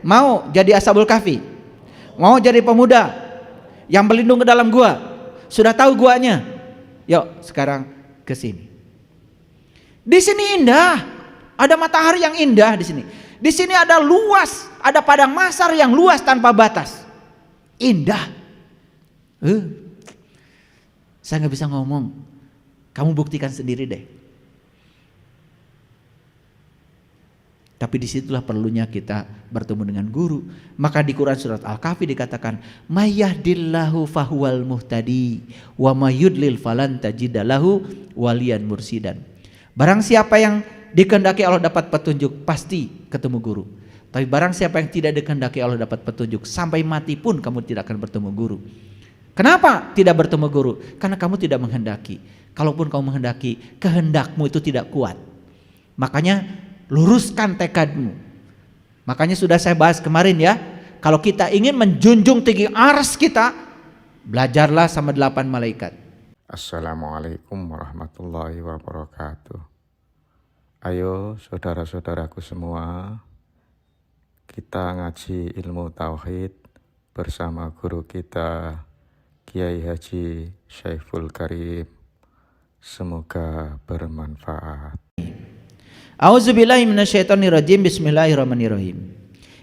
Mau jadi Ashabul Kahfi? Mau jadi pemuda yang berlindung ke dalam gua? Sudah tahu guanya? Yuk sekarang ke sini. Di sini indah, ada matahari yang indah di sini. Di sini ada luas, ada padang mahsyar yang luas tanpa batas. Indah. Saya nggak bisa ngomong. Kamu buktikan sendiri deh. Tapi disitulah perlunya kita bertemu dengan guru. Maka di Quran surat Al-Kahfi dikatakan, "Mayyahdillahu fahuwal muhtadi, wa mayyudlil falan tajidalahu waliyan mursidan." Barang siapa yang dikehendaki Allah dapat petunjuk, pasti ketemu guru. Tapi barang siapa yang tidak dikehendaki Allah dapat petunjuk, sampai mati pun kamu tidak akan bertemu guru. Kenapa tidak bertemu guru? Karena kamu tidak menghendaki. Kalaupun kamu menghendaki, kehendakmu itu tidak kuat. Makanya luruskan tekadmu. Makanya sudah saya bahas kemarin ya, kalau kita ingin menjunjung tinggi arsy kita, belajarlah sama 8 malaikat. Assalamualaikum warahmatullahi wabarakatuh. Ayo saudara-saudaraku semua, kita ngaji ilmu tauhid bersama guru kita Kiai Haji Syaiful Karim. Semoga bermanfaat. A'udzubillahi minasyaitonirrajim. Bismillahirrahmanirrahim.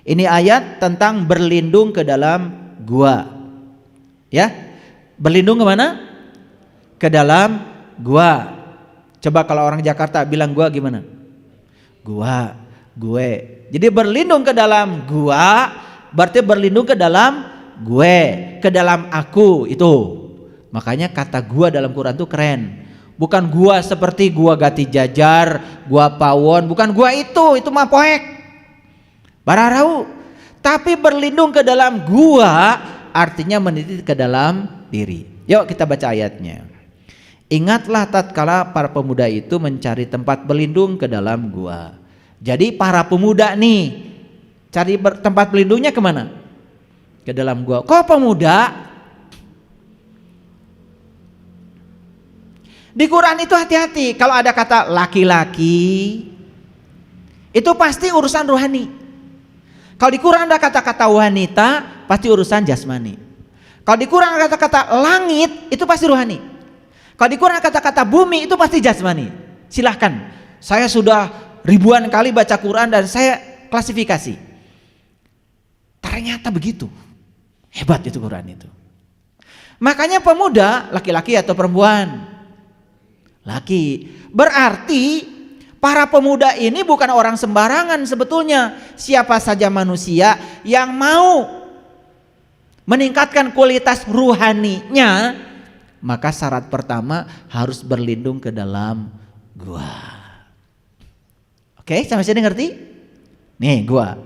Ini ayat tentang berlindung ke dalam gua. Ya, berlindung kemana? Ke dalam gua. Coba kalau orang Jakarta bilang gua gimana? Gua, gue. Jadi berlindung ke dalam gua berarti berlindung ke dalam gue, ke dalam aku itu. Makanya kata gua dalam Quran itu keren. Bukan gua seperti gua Gati Jajar, gua Pawon, bukan gua itu mah poek. Bararau. Tapi berlindung ke dalam gua artinya meniti ke dalam diri. Yuk kita baca ayatnya. Ingatlah tatkala para pemuda itu mencari tempat berlindung ke dalam gua. Jadi para pemuda nih cari tempat berlindungnya kemana? Ke dalam gua. Kok pemuda? Di Quran itu hati-hati. Kalau ada kata laki-laki, itu pasti urusan rohani. Kalau di Quran ada kata-kata wanita, pasti urusan jasmani. Kalau di Quran ada kata-kata langit, itu pasti rohani. Kalau di Quran kata-kata bumi itu pasti jasmani. Silahkan. Saya sudah ribuan kali baca Quran dan saya klasifikasi. Ternyata begitu. Hebat itu Quran itu. Makanya pemuda, laki-laki atau perempuan? Laki. Berarti para pemuda ini bukan orang sembarangan sebetulnya. Siapa saja manusia yang mau meningkatkan kualitas ruhaninya, maka syarat pertama harus berlindung ke dalam gua. Oke, sampai sini ngerti? Nih gua.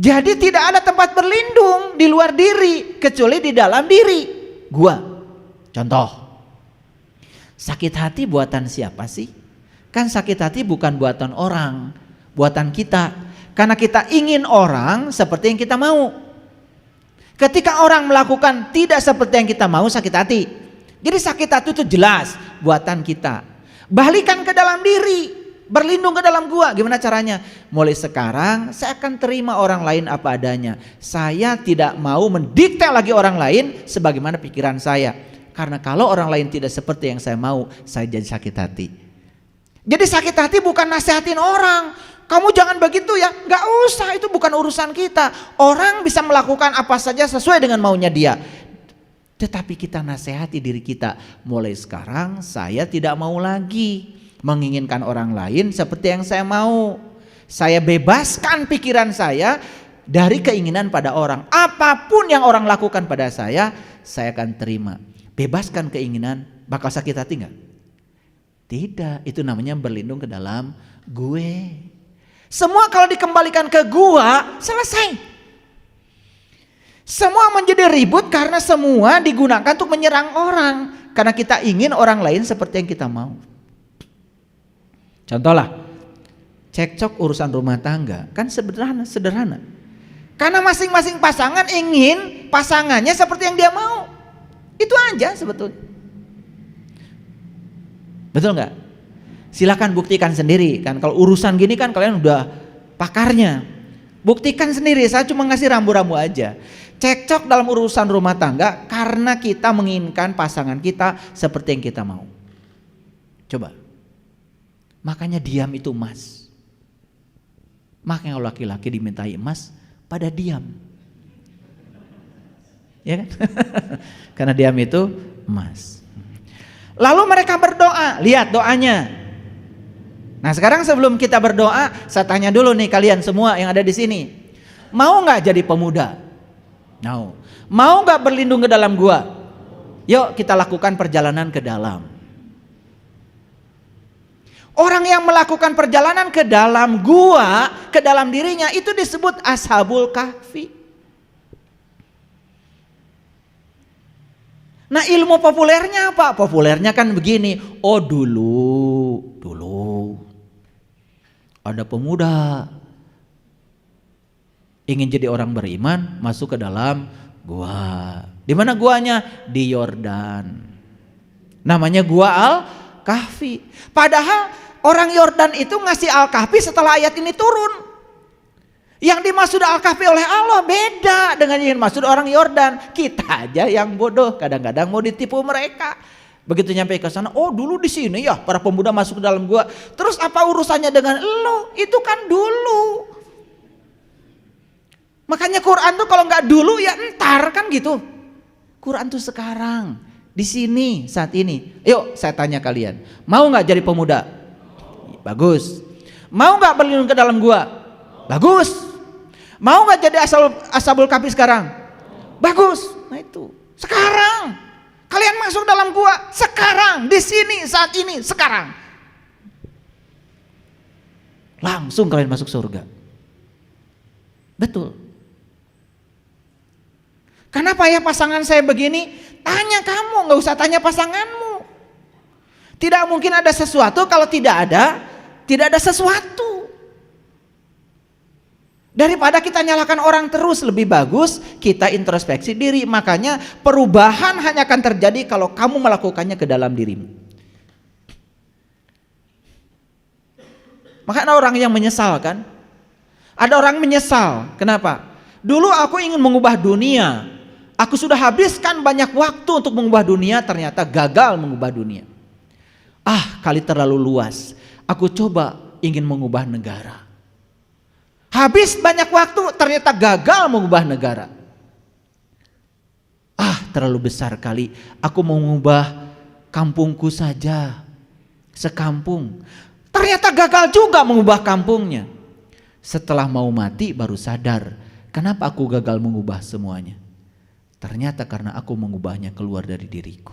Jadi tidak ada tempat berlindung di luar diri kecuali di dalam diri. Gua. Contoh. Sakit hati buatan siapa sih? Kan sakit hati bukan buatan orang, buatan kita. Karena kita ingin orang seperti yang kita mau. Ketika orang melakukan tidak seperti yang kita mau, sakit hati. Jadi sakit hati itu jelas buatan kita. Balikan ke dalam diri, berlindung ke dalam gua. Gimana caranya? Mulai sekarang saya akan terima orang lain apa adanya. Saya tidak mau mendikte lagi orang lain sebagaimana pikiran saya. Karena kalau orang lain tidak seperti yang saya mau, saya jadi sakit hati. Jadi sakit hati bukan nasihatin orang. Kamu jangan begitu ya, gak usah, itu bukan urusan kita. Orang bisa melakukan apa saja sesuai dengan maunya dia. Tetapi kita nasihati diri kita. Mulai sekarang saya tidak mau lagi menginginkan orang lain seperti yang saya mau. Saya bebaskan pikiran saya dari keinginan pada orang. Apapun yang orang lakukan pada saya akan terima. Bebaskan keinginan, bakal sakit hati enggak? Tidak, itu namanya berlindung ke dalam gue. Semua kalau dikembalikan ke gua, selesai. Semua menjadi ribut karena semua digunakan untuk menyerang orang. Karena kita ingin orang lain seperti yang kita mau. Contohlah, cekcok urusan rumah tangga, kan sederhana. Karena masing-masing pasangan ingin pasangannya seperti yang dia mau. Itu aja sebetulnya. Betul nggak? Silakan buktikan sendiri kan. Kalau urusan gini kan kalian udah pakarnya. Buktikan sendiri, saya cuma ngasih rambu-rambu aja. Cekcok dalam urusan rumah tangga karena kita menginginkan pasangan kita seperti yang kita mau. Coba. Makanya diam itu emas. Makanya kalau laki-laki dimintai emas, pada diam. Ya kan? Karena diam itu emas. Lalu mereka berdoa, lihat doanya. Nah sekarang sebelum kita berdoa, saya tanya dulu nih kalian semua yang ada di sini, mau nggak jadi pemuda? Mau nggak berlindung ke dalam gua? Yuk kita lakukan perjalanan ke dalam. Orang yang melakukan perjalanan ke dalam gua, ke dalam dirinya, itu disebut Ashabul Kahfi. Nah ilmu populernya apa? Populernya kan begini, oh dulu ada pemuda ingin jadi orang beriman, masuk ke dalam gua. Di mana guanya? Di Yordan. Namanya gua Al-Kahfi. Padahal orang Yordan itu ngasih Al-Kahfi setelah ayat ini turun. Yang dimaksud Al-Kahfi oleh Allah beda dengan yang dimaksud orang Yordan. Kita aja yang bodoh, kadang-kadang mau ditipu mereka. Begitu nyampe ke sana, oh dulu di sini ya para pemuda masuk ke dalam gua. Terus apa urusannya dengan lo? Itu kan dulu. Makanya Quran tuh kalau nggak dulu ya entar kan gitu. Quran tuh sekarang, di sini, saat ini. Yuk saya tanya kalian, mau nggak jadi pemuda? Bagus. Mau nggak berlindung ke dalam gua? Bagus. Mau nggak jadi Ashabul Kahfi sekarang? Bagus. Nah itu sekarang kalian masuk dalam gua sekarang, di sini, saat ini, sekarang. Langsung kalian masuk surga. Betul. Kenapa ya pasangan saya begini? Tanya kamu, nggak usah tanya pasanganmu. Tidak mungkin ada sesuatu kalau tidak ada sesuatu. Daripada kita nyalakan orang terus, lebih bagus kita introspeksi diri. Makanya perubahan hanya akan terjadi kalau kamu melakukannya ke dalam dirimu. Maka ada orang yang menyesal kan? Ada orang menyesal, kenapa? Dulu aku ingin mengubah dunia. Aku sudah habiskan banyak waktu untuk mengubah dunia, ternyata gagal mengubah dunia. Kali terlalu luas. Aku coba ingin mengubah negara. Habis banyak waktu, ternyata gagal mengubah negara. Terlalu besar kali. Aku mau mengubah kampungku saja. Sekampung. Ternyata gagal juga mengubah kampungnya. Setelah mau mati baru sadar, kenapa aku gagal mengubah semuanya? Ternyata karena aku mengubahnya keluar dari diriku.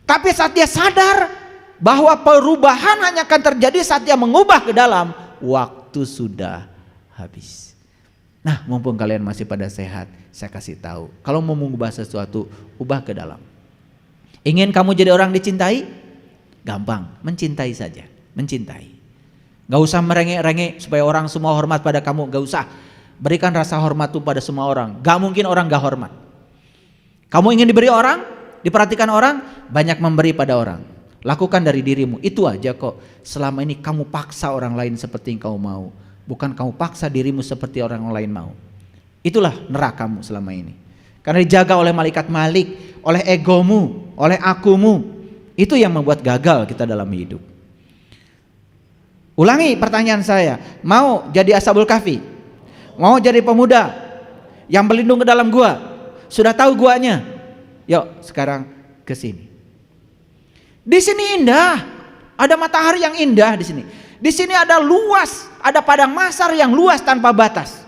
Tapi saat dia sadar bahwa perubahan hanya akan terjadi saat dia mengubah ke dalam, waktu sudah habis. Nah, mumpung kalian masih pada sehat, saya kasih tahu. Kalau mau mengubah sesuatu, ubah ke dalam. Ingin kamu jadi orang dicintai? Gampang, mencintai saja. Mencintai. Gak usah merengek-rengek supaya orang semua hormat pada kamu. Gak usah. Berikan rasa hormat itu pada semua orang. Gak mungkin orang gak hormat. Kamu ingin diberi orang, diperhatikan orang, banyak memberi pada orang. Lakukan dari dirimu, itu aja kok. Selama ini kamu paksa orang lain seperti yang kamu mau. Bukan kamu paksa dirimu seperti orang lain mau. Itulah nerakamu selama ini. Karena dijaga oleh malaikat Malik, oleh egomu, oleh akumu. Itu yang membuat gagal kita dalam hidup. Ulangi pertanyaan saya, mau jadi Ashabul Kahfi? Mau jadi pemuda yang berlindung ke dalam gua? Sudah tahu guanya? Yuk sekarang ke sini. Di sini indah, ada matahari yang indah di sini. Di sini ada luas, ada padang mahsyar yang luas tanpa batas.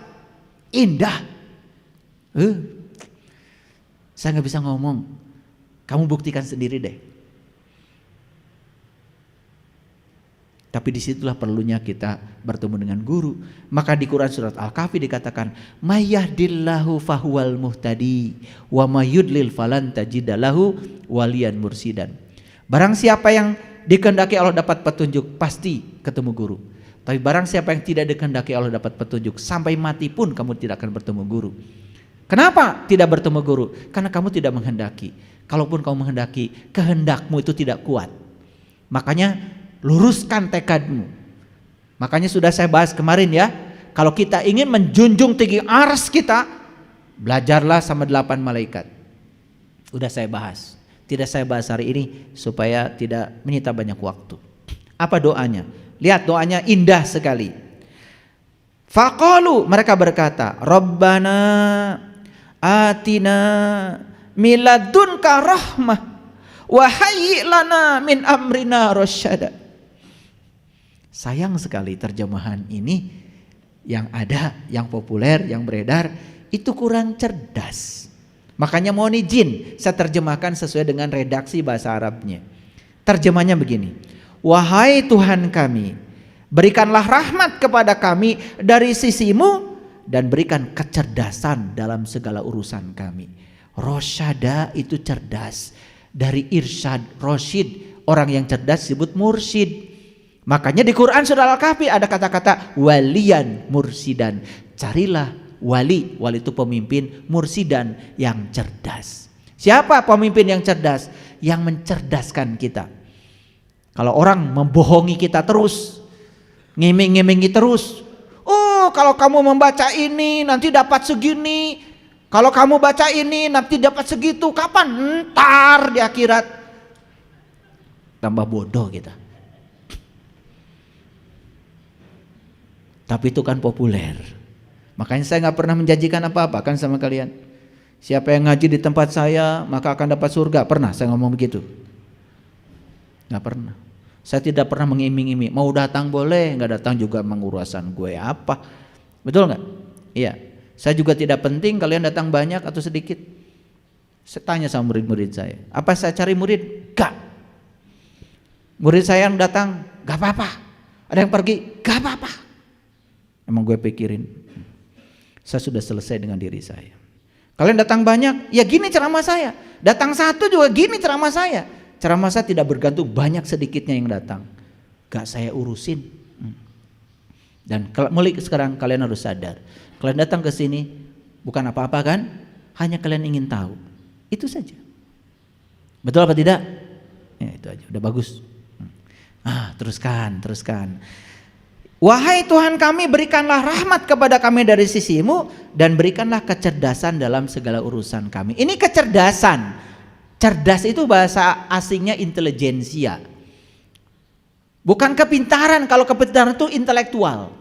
Indah. Saya nggak bisa ngomong. Kamu buktikan sendiri deh. Tapi disitulah perlunya kita bertemu dengan guru. Maka di Quran surat Al-Kahfi dikatakan, "Mayyahdillahu fahuwal muhtadi, wa mayyudlil falan tajidalahu waliyan mursidan." Barang siapa yang dikehendaki Allah dapat petunjuk, pasti ketemu guru. Tapi barang siapa yang tidak dikehendaki Allah dapat petunjuk, sampai mati pun kamu tidak akan bertemu guru. Kenapa tidak bertemu guru? Karena kamu tidak menghendaki. Kalaupun kamu menghendaki, kehendakmu itu tidak kuat. Makanya luruskan tekadmu. Makanya sudah saya bahas kemarin ya, Kalau kita ingin menjunjung tinggi ars kita, belajarlah sama 8 malaikat. Udah saya bahas. Tidak saya bahas hari ini supaya tidak menyita banyak waktu. Apa doanya? Lihat doanya indah sekali. Faqalu, mereka berkata, Rabbana atina miladunka rahmah wa hayyi lana min amrina rasyada. Sayang sekali terjemahan ini yang ada, yang populer, yang beredar itu kurang cerdas. Makanya mohon izin saya terjemahkan sesuai dengan redaksi bahasa Arabnya. Terjemahnya begini. Wahai Tuhan kami, berikanlah rahmat kepada kami dari sisimu dan berikan kecerdasan dalam segala urusan kami. Rosyada itu cerdas. Dari irsyad, rosyid, orang yang cerdas disebut mursyid. Makanya di Quran surah Al-Kahfi ada kata-kata waliyan mursidan. Carilah wali, wali itu pemimpin, mursidan yang cerdas. Siapa pemimpin yang cerdas? Yang mencerdaskan kita. Kalau orang membohongi kita terus, ngiming-ngimingi terus. Oh, kalau kamu membaca ini nanti dapat segini. Kalau kamu baca ini nanti dapat segitu. Kapan? Ntar di akhirat. Tambah bodoh kita. Tapi itu kan populer. Makanya saya nggak pernah menjanjikan apa-apa kan sama kalian. Siapa yang ngaji di tempat saya maka akan dapat surga. Pernah saya ngomong begitu? Nggak pernah. Saya tidak pernah mengiming-iming. Mau datang boleh, nggak datang juga mengurusan gue apa. Betul nggak? Iya. Saya juga tidak penting kalian datang banyak atau sedikit. Saya tanya sama murid-murid saya. Apa saya cari murid? Gak. Murid saya yang datang, gak apa-apa. Ada yang pergi, gak apa-apa. Emang gue pikirin, saya sudah selesai dengan diri saya. Kalian datang banyak, ya gini ceramah saya. Datang satu juga gini ceramah saya. Ceramah saya tidak bergantung banyak sedikitnya yang datang. Gak saya urusin. Dan mulai sekarang kalian harus sadar. Kalian datang ke sini bukan apa-apa kan? Hanya kalian ingin tahu. Itu saja. Betul apa tidak? Ya itu aja, udah bagus. Teruskan. Wahai Tuhan kami, berikanlah rahmat kepada kami dari sisimu dan berikanlah kecerdasan dalam segala urusan kami. Ini kecerdasan. Cerdas itu bahasa asingnya intelijensia. Bukan kepintaran. Kalau kepintaran itu intelektual.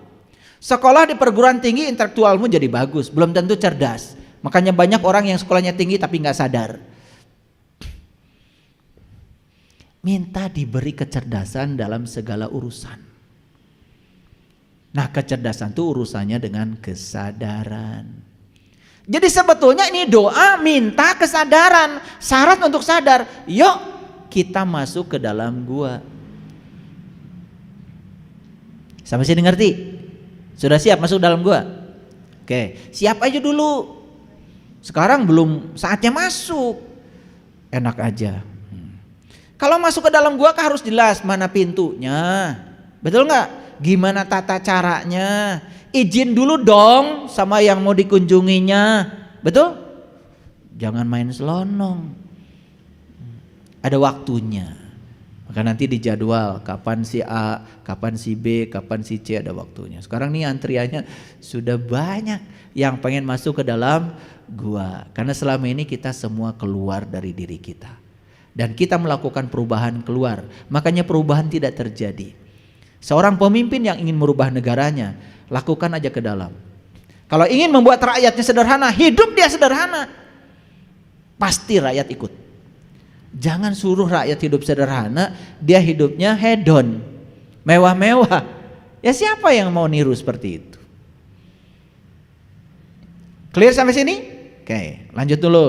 Sekolah di perguruan tinggi intelektualmu jadi bagus, belum tentu cerdas. Makanya banyak orang yang sekolahnya tinggi tapi nggak sadar. Minta diberi kecerdasan dalam segala urusan. Nah, kecerdasan itu urusannya dengan kesadaran. Jadi sebetulnya ini doa minta kesadaran. Syarat untuk sadar, yuk kita masuk ke dalam gua. Sampai sini ngerti? Sudah siap masuk dalam gua? Oke, siap aja dulu. Sekarang belum saatnya masuk. Enak aja. Kalau masuk ke dalam gua kan harus jelas mana pintunya. Betul nggak? Gimana tata caranya? Izin dulu dong sama yang mau dikunjunginya. Betul? Jangan main selonong. Ada waktunya. Maka nanti dijadwal kapan si A, kapan si B, kapan si C, ada waktunya. Sekarang nih antriannya sudah banyak yang pengen masuk ke dalam gua. Karena selama ini kita semua keluar dari diri kita. Dan kita melakukan perubahan keluar. Makanya perubahan tidak terjadi. Seorang pemimpin yang ingin merubah negaranya, lakukan aja ke dalam. Kalau ingin membuat rakyatnya sederhana, hidup dia sederhana. Pasti rakyat ikut. Jangan suruh rakyat hidup sederhana, dia hidupnya hedon, mewah-mewah. Ya siapa yang mau niru seperti itu? Clear sampai sini? Oke, lanjut dulu.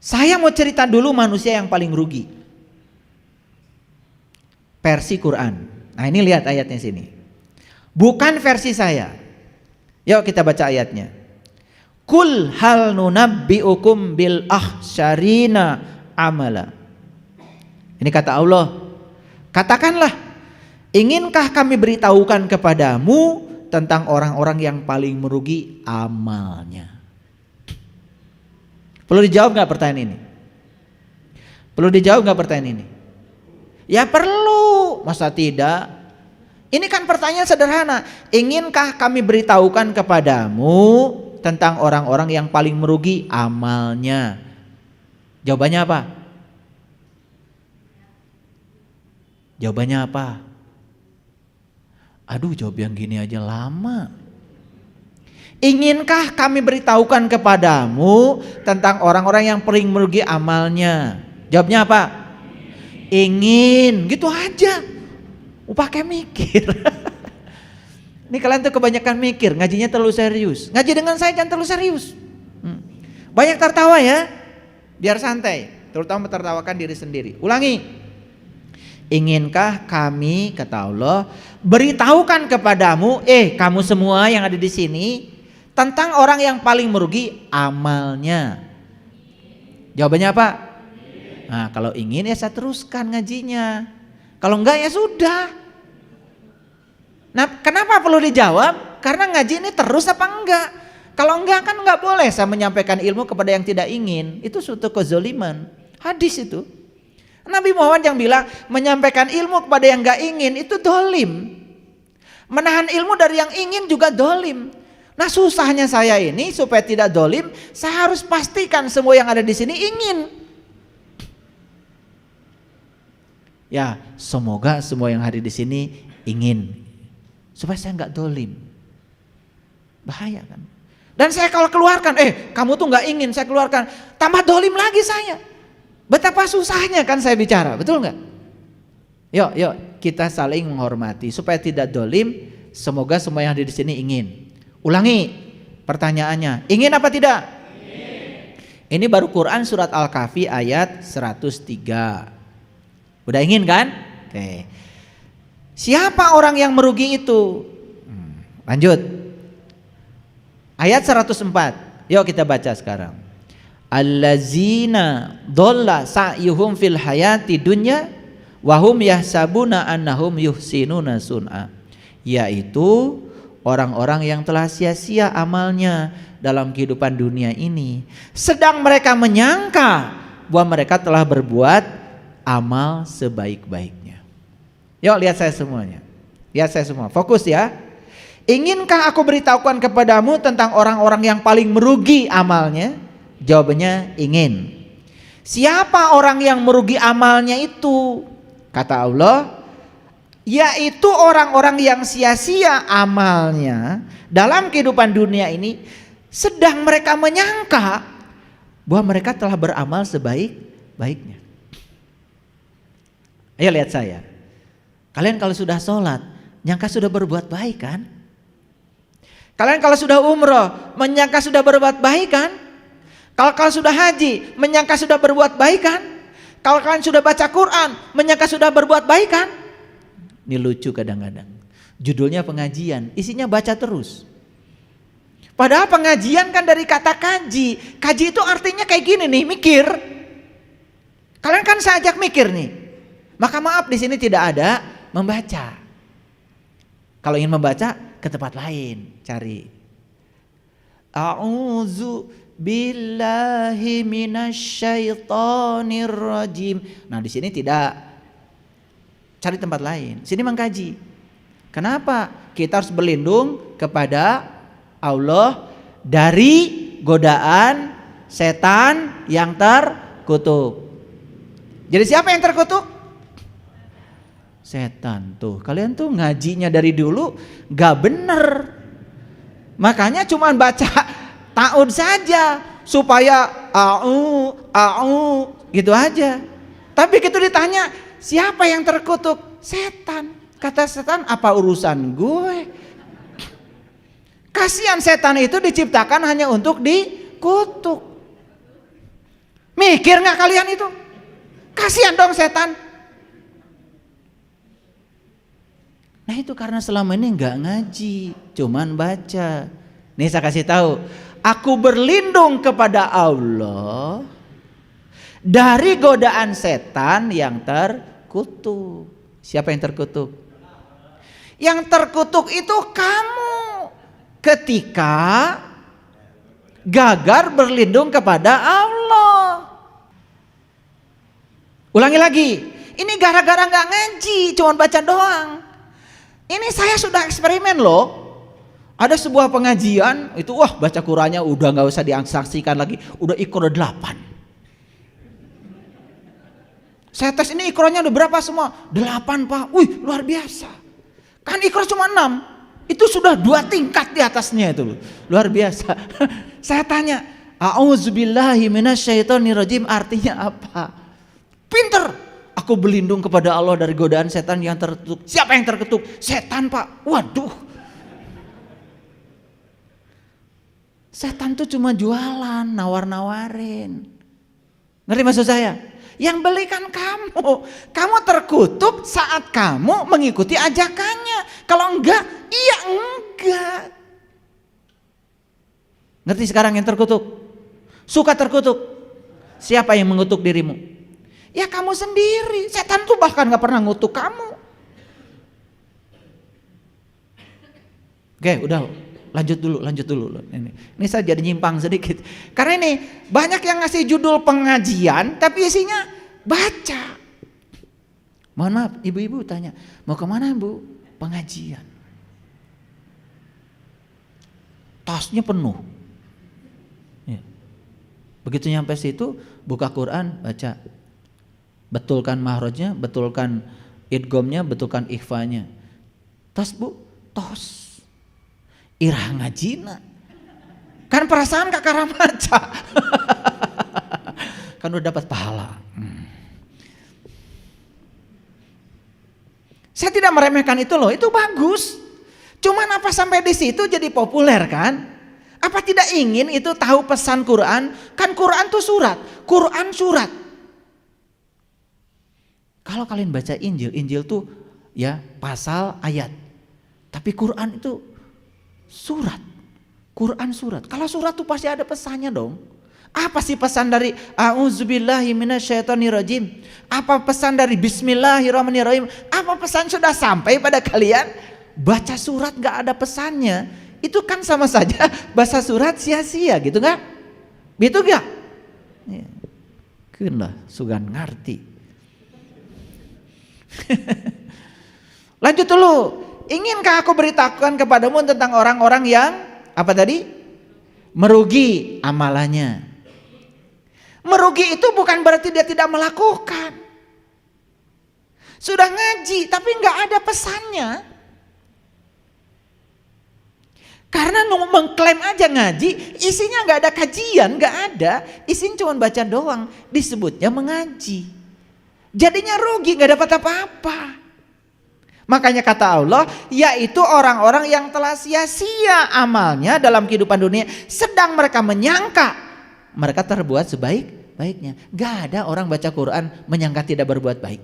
Saya mau cerita dulu manusia yang paling rugi. Versi Quran. Nah ini lihat ayatnya sini. Bukan versi saya. Yuk kita baca ayatnya. Kul hal nunabbi'ukum bil ahsyarina amala. Ini kata Allah. Katakanlah, inginkah kami beritahukan kepadamu tentang orang-orang yang paling merugi amalnya? Perlu dijawab gak pertanyaan ini? Perlu dijawab gak pertanyaan ini? Ya perlu, masa tidak? Ini kan pertanyaan sederhana. Inginkah kami beritahukan kepadamu tentang orang-orang yang paling merugi amalnya? Jawabannya apa? Jawabannya apa? Aduh, jawab yang gini aja lama. Inginkah kami beritahukan kepadamu tentang orang-orang yang paling merugi amalnya? Jawabnya apa? Ingin, gitu aja. Pakai mikir. Ini kalian tuh kebanyakan mikir, ngajinya terlalu serius. Ngaji dengan saya jangan terlalu serius. Banyak tertawa ya, biar santai. Terutama tertawakan diri sendiri. Ulangi. Inginkah kami, kata Allah, beritahukan kepadamu, kamu semua yang ada di sini, tentang orang yang paling merugi amalnya? Jawabannya apa? Nah, kalau ingin ya saya teruskan ngajinya. Kalau enggak ya sudah. Nah, kenapa perlu dijawab? Karena ngaji ini terus apa enggak? Kalau enggak kan enggak boleh saya menyampaikan ilmu kepada yang tidak ingin. Itu suatu kezaliman. Hadis itu. Nabi Muhammad yang bilang menyampaikan ilmu kepada yang enggak ingin itu dolim. Menahan ilmu dari yang ingin juga dolim. Nah, susahnya saya ini supaya tidak dolim, saya harus pastikan semua yang ada di sini ingin. Ya, semoga semua yang hadir di sini ingin, supaya saya nggak dolim. Bahaya kan? Dan saya kalau keluarkan, kamu tuh nggak ingin, saya keluarkan, tambah dolim lagi saya. Betapa susahnya kan saya bicara, betul nggak? Yuk kita saling menghormati supaya tidak dolim. Semoga semua yang hadir di sini ingin. Ulangi pertanyaannya, ingin apa tidak? Ingin. Ini baru Quran surat Al-Kahfi ayat 103. Udah ingin kan? Oke. Siapa orang yang merugi itu? Lanjut. Ayat 104. Yuk kita baca sekarang. Allazina dhalla sa'yuhum fil hayati dunya wa hum yahsabuna annahum yuhsinuna sun'a. Yaitu orang-orang yang telah sia-sia amalnya dalam kehidupan dunia ini, sedang mereka menyangka bahwa mereka telah berbuat amal sebaik-baiknya. Yuk lihat saya semuanya. Lihat saya semua. Fokus ya. Inginkah aku beritahukan kepadamu tentang orang-orang yang paling merugi amalnya? Jawabannya ingin. Siapa orang yang merugi amalnya itu? Kata Allah, yaitu orang-orang yang sia-sia amalnya dalam kehidupan dunia ini, sedang mereka menyangka bahwa mereka telah beramal sebaik-baiknya. Ayo lihat saya. Kalian kalau sudah sholat, nyangka sudah berbuat baik kan? Kalian kalau sudah umroh, menyangka sudah berbuat baik kan? Kalau sudah haji, menyangka sudah berbuat baik kan? Kalau kalian sudah baca Quran, menyangka sudah berbuat baik kan? Ini lucu kadang-kadang. Judulnya pengajian, isinya baca terus. Padahal pengajian kan dari kata kaji. Kaji itu artinya kayak gini nih, mikir. Kalian kan saya ajak mikir nih. Maka maaf di sini tidak ada membaca. Kalau ingin membaca ke tempat lain, cari. A'udzu billahi minasyaitonir rajim. Nah, di sini tidak. Cari tempat lain. Sini mengkaji. Kenapa? Kita harus berlindung kepada Allah dari godaan setan yang terkutuk. Jadi siapa yang terkutuk? Setan tuh. Kalian tuh ngajinya dari dulu gak bener. Makanya cuman baca ta'ud saja supaya gitu aja. Tapi begitu ditanya, siapa yang terkutuk? Setan. Kata setan, apa urusan gue? Kasihan setan itu diciptakan hanya untuk dikutuk. Mikir gak kalian itu? Kasihan dong setan. Nah itu karena selama ini gak ngaji, cuman baca. Nih saya kasih tahu, aku berlindung kepada Allah dari godaan setan yang terkutuk. Siapa yang terkutuk? Yang terkutuk itu kamu ketika gagal berlindung kepada Allah. Ulangi lagi, ini gara-gara gak ngaji, cuman baca doang. Ini saya sudah eksperimen loh. Ada sebuah pengajian itu baca Qur'annya udah nggak usah disaksikan lagi, udah Iqra 8. Saya tes ini Iqranya udah berapa semua? 8 Pak. Wih, luar biasa. Kan Iqra cuma 6. Itu sudah 2 tingkat di atasnya itu loh. Luar biasa. Saya tanya, a'udzubillahi minasyaitonirrajim artinya apa? Pinter. Aku berlindung kepada Allah dari godaan setan yang terketuk. Siapa yang terketuk? Setan Pak. Waduh. Setan tuh cuma jualan, nawar-nawarin. Ngerti maksud saya? Yang belikan kamu. Kamu terkutuk saat kamu mengikuti ajakannya. Kalau enggak, iya enggak. Ngerti sekarang yang terkutuk? Suka terkutuk? Siapa yang mengutuk dirimu? Ya kamu sendiri. Setan tuh bahkan gak pernah ngutuk kamu. Oke, udah lanjut dulu. Ini saya jadi nyimpang sedikit. Karena ini banyak yang ngasih judul pengajian tapi isinya baca. Mohon maaf, ibu-ibu tanya, mau kemana Bu? Pengajian. Tasnya penuh. Ya. Begitu nyampe situ, buka Quran, baca. Betulkan mahrojnya, betulkan idgomnya, betulkan ikhfanya. Tos Bu, tos. Irah ngajina. Kan perasaan kakak ramaca. Kan udah dapat pahala. Saya tidak meremehkan itu loh, itu bagus. Cuman apa sampai di situ jadi populer kan? Apa tidak ingin itu tahu pesan Quran? Kan Quran tuh surat, Quran surat. Kalau kalian baca Injil, Injil tuh ya pasal ayat. Tapi Quran itu surat. Quran surat. Kalau surat tuh pasti ada pesannya dong. Apa sih pesan dari a'udzubillahi minasyaitonirrajim? Apa pesan dari bismillahirrahmanirrahim? Apa pesan sudah sampai pada kalian? Baca surat gak ada pesannya, itu kan sama saja baca surat sia-sia gitu gak? Gitu gak? Ya. Kenlah sugan ngerti. Lanjut dulu. Inkah aku beritahukan kepadamu tentang orang-orang yang apa tadi? Merugi amalannya. Merugi itu bukan berarti dia tidak melakukan. Sudah ngaji tapi nggak ada pesannya. Karena mengklaim aja ngaji, isinya nggak ada kajian, nggak ada. Isinya cuma baca doang, disebutnya mengaji. Jadinya rugi, nggak dapat apa-apa. Makanya kata Allah, yaitu orang-orang yang telah sia-sia amalnya dalam kehidupan dunia, sedang mereka menyangka mereka terbuat sebaik-baiknya. Gak ada orang baca Quran menyangka tidak berbuat baik.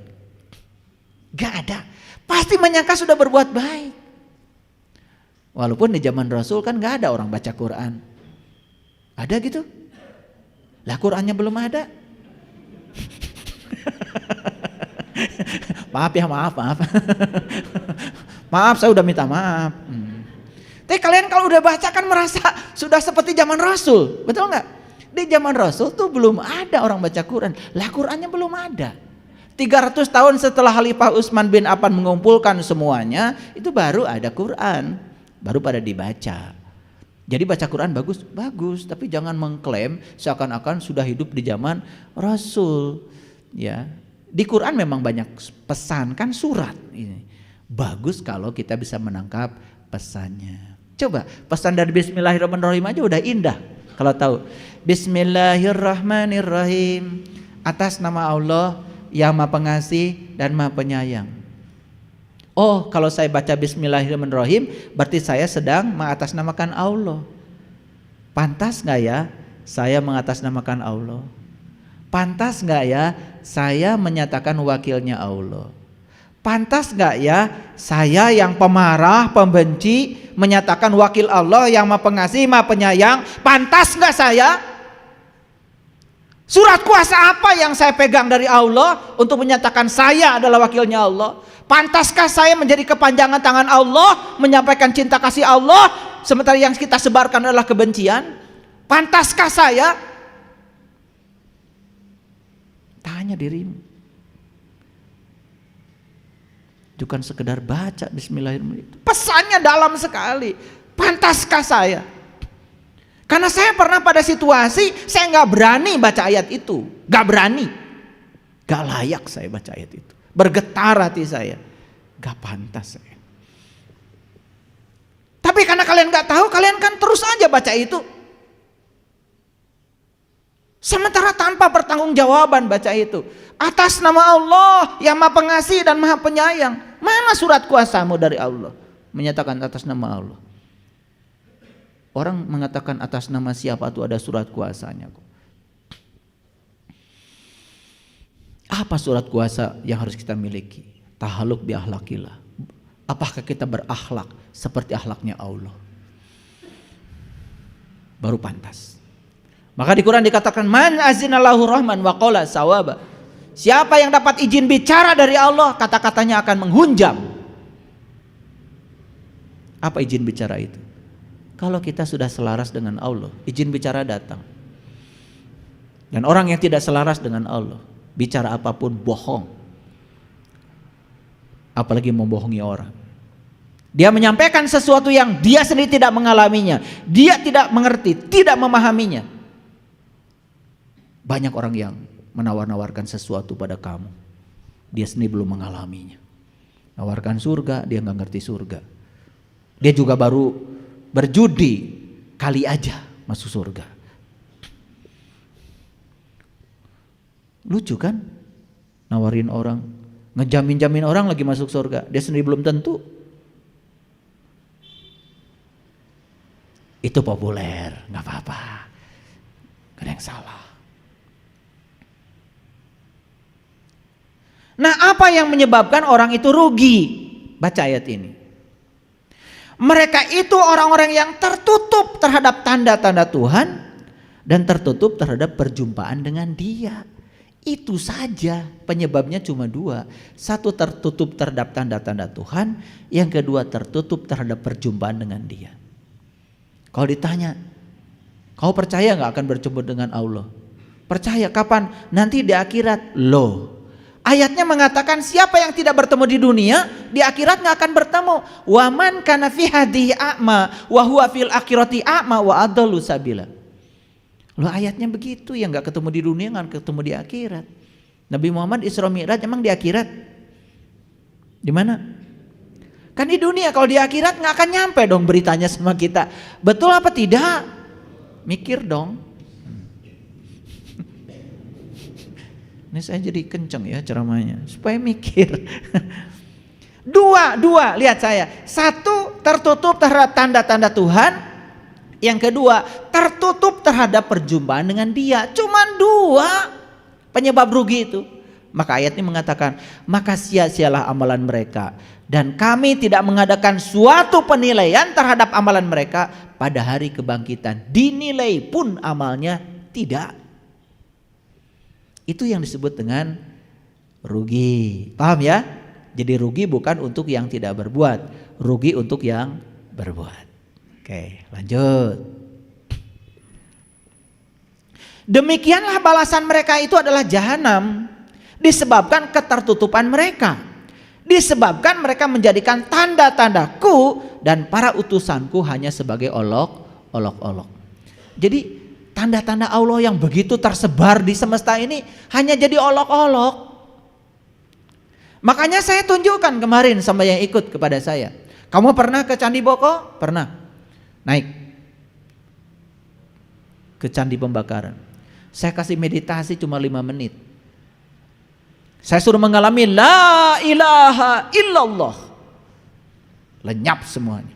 Gak ada. Pasti menyangka sudah berbuat baik. Walaupun di zaman Rasul kan gak ada orang baca Quran. Ada gitu? Lah Qurannya belum ada. Maaf ya, maaf. Maaf, saya udah minta maaf. Tapi kalian kalau udah baca kan merasa sudah seperti zaman Rasul, betul nggak? Di zaman Rasul tuh belum ada orang baca Quran. Lah Qurannya belum ada. 300 tahun setelah Khalifah Utsman bin Affan mengumpulkan semuanya, itu baru ada Quran, baru pada dibaca. Jadi baca Quran bagus, tapi jangan mengklaim seakan-akan sudah hidup di zaman Rasul. Ya, di Quran memang banyak pesan kan surat ini. Bagus kalau kita bisa menangkap pesannya. Coba pesan dari Bismillahirrahmanirrahim aja udah indah. Kalau tahu Bismillahirrahmanirrahim, atas nama Allah yang Maha Pengasih dan Maha Penyayang. Oh, kalau saya baca Bismillahirrahmanirrahim berarti saya sedang mengatasnamakan Allah. Pantas gak ya saya mengatasnamakan Allah? Pantas gak ya saya menyatakan wakilnya Allah? Pantas gak ya saya yang pemarah, pembenci menyatakan wakil Allah yang Maha Pengasih, Maha Penyayang? Pantas gak saya? Surat kuasa apa yang saya pegang dari Allah untuk menyatakan saya adalah wakilnya Allah? Pantaskah saya menjadi kepanjangan tangan Allah menyampaikan cinta kasih Allah sementara yang kita sebarkan adalah kebencian? Pantaskah saya? Tanya dirimu. Itu kan sekedar baca bismillahirrahmanirrahim. Pesannya dalam sekali. Pantaskah saya? Karena saya pernah pada situasi saya nggak berani baca ayat itu, nggak berani, nggak layak saya baca ayat itu. Bergetar hati saya, nggak pantas saya. Tapi karena kalian nggak tahu, kalian kan terus aja baca itu. Sementara tanpa pertanggungjawaban baca itu. Atas nama Allah yang Maha Pengasih dan Maha Penyayang. Mana surat kuasamu dari Allah? Menyatakan atas nama Allah. Orang mengatakan atas nama siapa itu ada surat kuasanya kok. Apa surat kuasa yang harus kita miliki? Tahaluk bi akhlakillah. Apakah kita berakhlak seperti akhlaknya Allah? Baru pantas. Maka di Quran dikatakan man azinalahu rahman wa qala sawaba. Siapa yang dapat izin bicara dari Allah, kata-katanya akan menghunjam. Apa izin bicara itu? Kalau kita sudah selaras dengan Allah, izin bicara datang. Dan orang yang tidak selaras dengan Allah, bicara apapun bohong. Apalagi membohongi orang. Dia menyampaikan sesuatu yang dia sendiri tidak mengalaminya. Dia tidak mengerti, tidak memahaminya. Banyak orang yang menawar-nawarkan sesuatu pada kamu. Dia sendiri belum mengalaminya. Nawarkan surga, dia nggak ngerti surga. Dia juga baru berjudi, kali aja masuk surga. Lucu kan? Nawarin orang, ngejamin-jamin orang lagi masuk surga. Dia sendiri belum tentu. Itu populer, nggak apa-apa, gak ada yang salah. Nah, apa yang menyebabkan orang itu rugi? Baca ayat ini. Mereka itu orang-orang yang tertutup terhadap tanda-tanda Tuhan dan tertutup terhadap perjumpaan dengan Dia. Itu saja, penyebabnya cuma dua. Satu, tertutup terhadap tanda-tanda Tuhan. Yang kedua, tertutup terhadap perjumpaan dengan Dia. Kalau ditanya, kau percaya gak akan berjumpa dengan Allah? Percaya, kapan? Nanti di akhirat. Loh, ayatnya mengatakan siapa yang tidak bertemu di dunia, di akhirat gak akan bertemu. Wa man kana fi hadhihi a'ma wa huwa fil akhirati a'ma wa adallu sabila. Loh, ayatnya begitu, yang gak ketemu di dunia gak ketemu di akhirat. Nabi Muhammad Isra Mi'raj emang di akhirat? Di mana? Kan di dunia, kalau di akhirat gak akan nyampe dong beritanya sama kita. Betul apa tidak? Mikir dong. Ini saya jadi kenceng ya ceramahnya, supaya mikir. Dua, lihat saya. Satu, tertutup terhadap tanda-tanda Tuhan. Yang kedua, tertutup terhadap perjumpaan dengan Dia. Cuman dua penyebab rugi itu. Maka ayat ini mengatakan, maka sia-sialah amalan mereka. Dan kami tidak mengadakan suatu penilaian terhadap amalan mereka pada hari kebangkitan. Dinilai pun amalnya tidak. Itu yang disebut dengan rugi. Paham ya? Jadi rugi bukan untuk yang tidak berbuat, rugi untuk yang berbuat. Oke, lanjut. Demikianlah balasan mereka itu adalah jahanam, disebabkan ketertutupan mereka. Disebabkan mereka menjadikan tanda-tandaku dan para utusanku hanya sebagai olok-olok. Jadi tanda-tanda Allah yang begitu tersebar di semesta ini hanya jadi olok-olok. Makanya saya tunjukkan kemarin sama yang ikut kepada saya. Kamu pernah ke Candi Boko? Pernah. Naik ke Candi Pembakaran. Saya kasih meditasi cuma 5 menit. Saya suruh mengalami la ilaha illallah. Lenyap semuanya.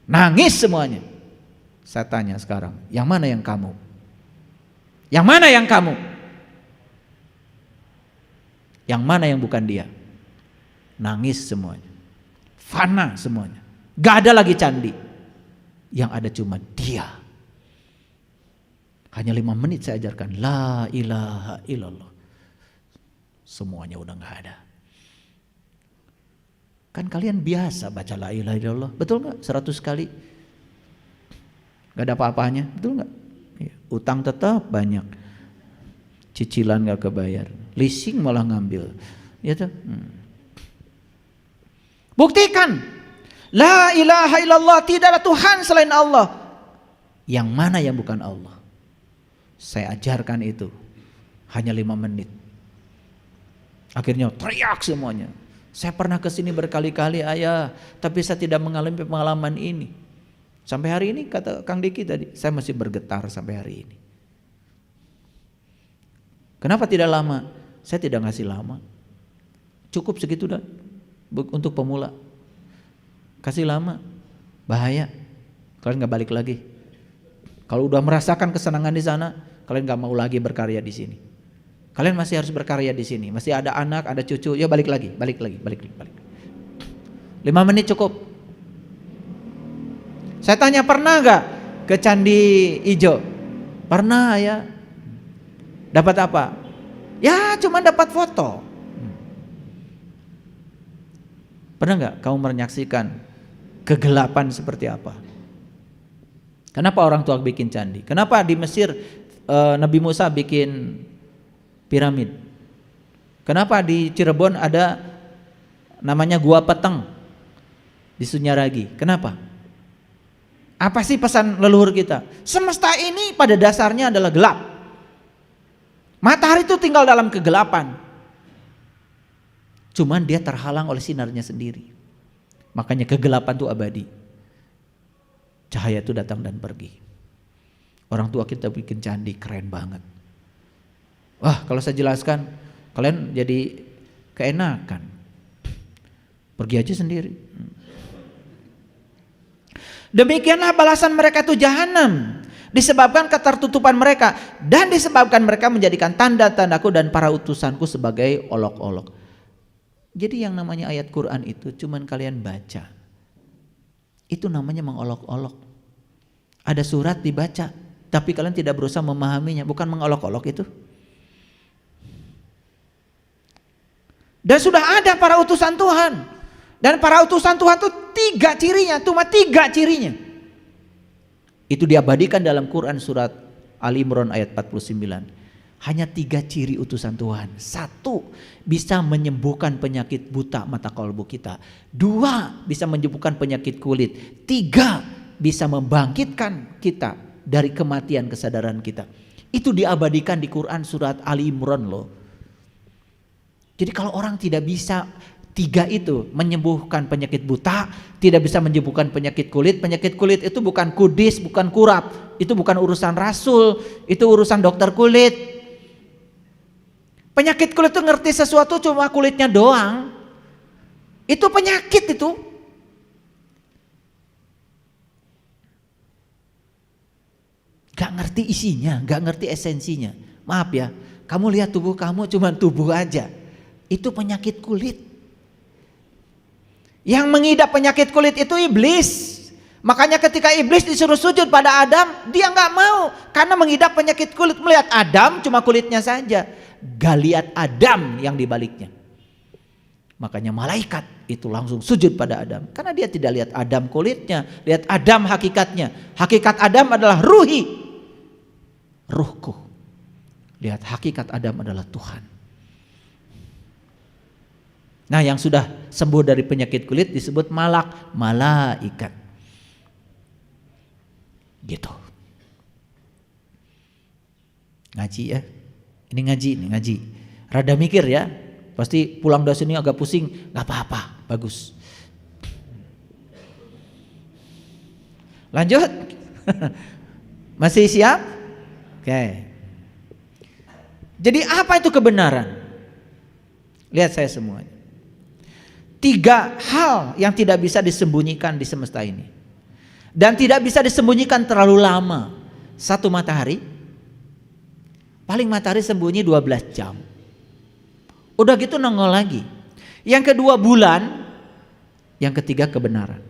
Nangis semuanya. Saya tanya sekarang, yang mana yang kamu? Yang mana yang kamu? Yang mana yang bukan dia? Nangis semuanya. Fana semuanya. Gak ada lagi candi. Yang ada cuma dia. Hanya 5 menit saya ajarkan la ilaha illallah. Semuanya udah gak ada. Kan kalian biasa baca la ilaha illallah, betul gak? 100 kali gak ada apa-apanya, betul gak? Utang tetap banyak, cicilan gak kebayar, leasing malah ngambil, ya tuh. Buktikan. La ilaha illallah, tidak ada Tuhan selain Allah. Yang mana yang bukan Allah? Saya ajarkan itu hanya 5 menit. Akhirnya teriak semuanya. Saya pernah kesini berkali-kali ayah, tapi saya tidak mengalami pengalaman ini. Sampai hari ini kata Kang Diki tadi, saya masih bergetar sampai hari ini. Kenapa tidak lama? Saya tidak ngasih lama. Cukup segitu dah untuk pemula. Kasih lama, bahaya. Kalian gak balik lagi. Kalau udah merasakan kesenangan di sana, kalian gak mau lagi berkarya di sini. Kalian masih harus berkarya di sini. Masih ada anak, ada cucu. Ya balik lagi. 5 menit cukup. Saya tanya, pernah gak ke Candi Ijo? Pernah ya. Dapat apa? Ya cuma dapat foto. Pernah gak kamu menyaksikan kegelapan seperti apa? Kenapa orang tua bikin candi? Kenapa di Mesir Nabi Musa bikin piramid? Kenapa di Cirebon ada namanya Gua Peteng di Sunyaragi? Kenapa? Apa sih pesan leluhur kita? Semesta ini pada dasarnya adalah gelap. Matahari itu tinggal dalam kegelapan. Cuman dia terhalang oleh sinarnya sendiri. Makanya kegelapan itu abadi. Cahaya itu datang dan pergi. Orang tua kita bikin candi keren banget. Wah, kalau saya jelaskan kalian jadi keenakan. Pergi aja sendiri. Demikianlah balasan mereka itu jahanam, disebabkan ketertutupan mereka dan disebabkan mereka menjadikan tanda-tandaku dan para utusanku sebagai olok-olok. Jadi yang namanya ayat Quran itu cuman kalian baca. Itu namanya mengolok-olok. Ada surat dibaca, tapi kalian tidak berusaha memahaminya, bukan mengolok-olok itu. Dan sudah ada para utusan Tuhan. Dan para utusan Tuhan itu 3 cirinya, cuma 3 cirinya. Itu diabadikan dalam Quran surat Ali Imran ayat 49. Hanya 3 ciri utusan Tuhan. 1, bisa menyembuhkan penyakit buta mata kolbu kita. 2, bisa menyembuhkan penyakit kulit. 3, bisa membangkitkan kita dari kematian kesadaran kita. Itu diabadikan di Quran surat Ali Imran loh. Jadi kalau orang tidak bisa 3 itu, menyembuhkan penyakit buta, tidak bisa menyembuhkan penyakit kulit itu bukan kudis, bukan kurap, itu bukan urusan rasul, itu urusan dokter kulit. Penyakit kulit itu ngerti sesuatu cuma kulitnya doang, itu penyakit itu. Gak ngerti isinya, gak ngerti esensinya. Maaf ya, kamu lihat tubuh kamu cuma tubuh aja, itu penyakit kulit. Yang mengidap penyakit kulit itu iblis. Makanya ketika iblis disuruh sujud pada Adam, dia gak mau karena mengidap penyakit kulit. Melihat Adam cuma kulitnya saja, gak lihat Adam yang dibaliknya. Makanya malaikat itu langsung sujud pada Adam, karena dia tidak lihat Adam kulitnya, lihat Adam hakikatnya. Hakikat Adam adalah ruhku. Lihat hakikat Adam adalah Tuhan. Nah, yang sudah sembuh dari penyakit kulit disebut malaikat. Gitu. Ngaji ya. Ini ngaji. Rada mikir ya. Pasti pulang dari sini agak pusing, enggak apa-apa, bagus. Lanjut. Masih siap? Oke. Jadi apa itu kebenaran? Lihat saya semuanya. 3 hal yang tidak bisa disembunyikan di semesta ini. Dan tidak bisa disembunyikan terlalu lama. 1, matahari. Paling matahari sembunyi 12 jam. Udah gitu nongol lagi. Yang kedua bulan. Yang ketiga kebenaran.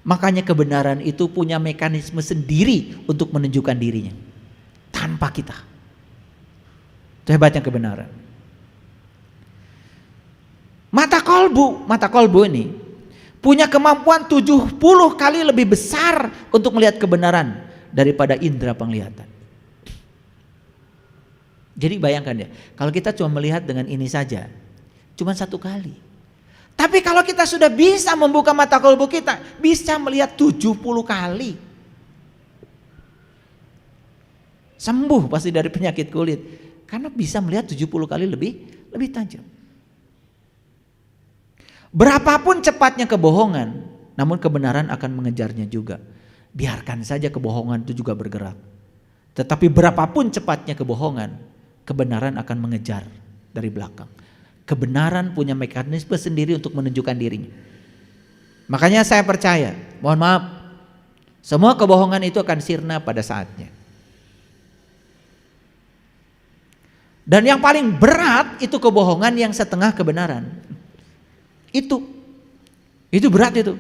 Makanya kebenaran itu punya mekanisme sendiri untuk menunjukkan dirinya. Tanpa kita. Itu hebatnya kebenaran. Mata kolbu ini punya kemampuan 70 kali lebih besar untuk melihat kebenaran daripada indera penglihatan. Jadi bayangkan ya, kalau kita cuma melihat dengan ini saja, cuma 1 kali. Tapi kalau kita sudah bisa membuka mata kolbu kita, bisa melihat 70 kali. Sembuh pasti dari penyakit kulit. Karena bisa melihat 70 kali lebih tajam. Berapapun cepatnya kebohongan, namun kebenaran akan mengejarnya juga. Biarkan saja kebohongan itu juga bergerak. Tetapi berapapun cepatnya kebohongan, kebenaran akan mengejar dari belakang. Kebenaran punya mekanisme sendiri untuk menunjukkan dirinya. Makanya saya percaya, mohon maaf, semua kebohongan itu akan sirna pada saatnya. Dan yang paling berat itu kebohongan yang setengah kebenaran. Itu berat itu.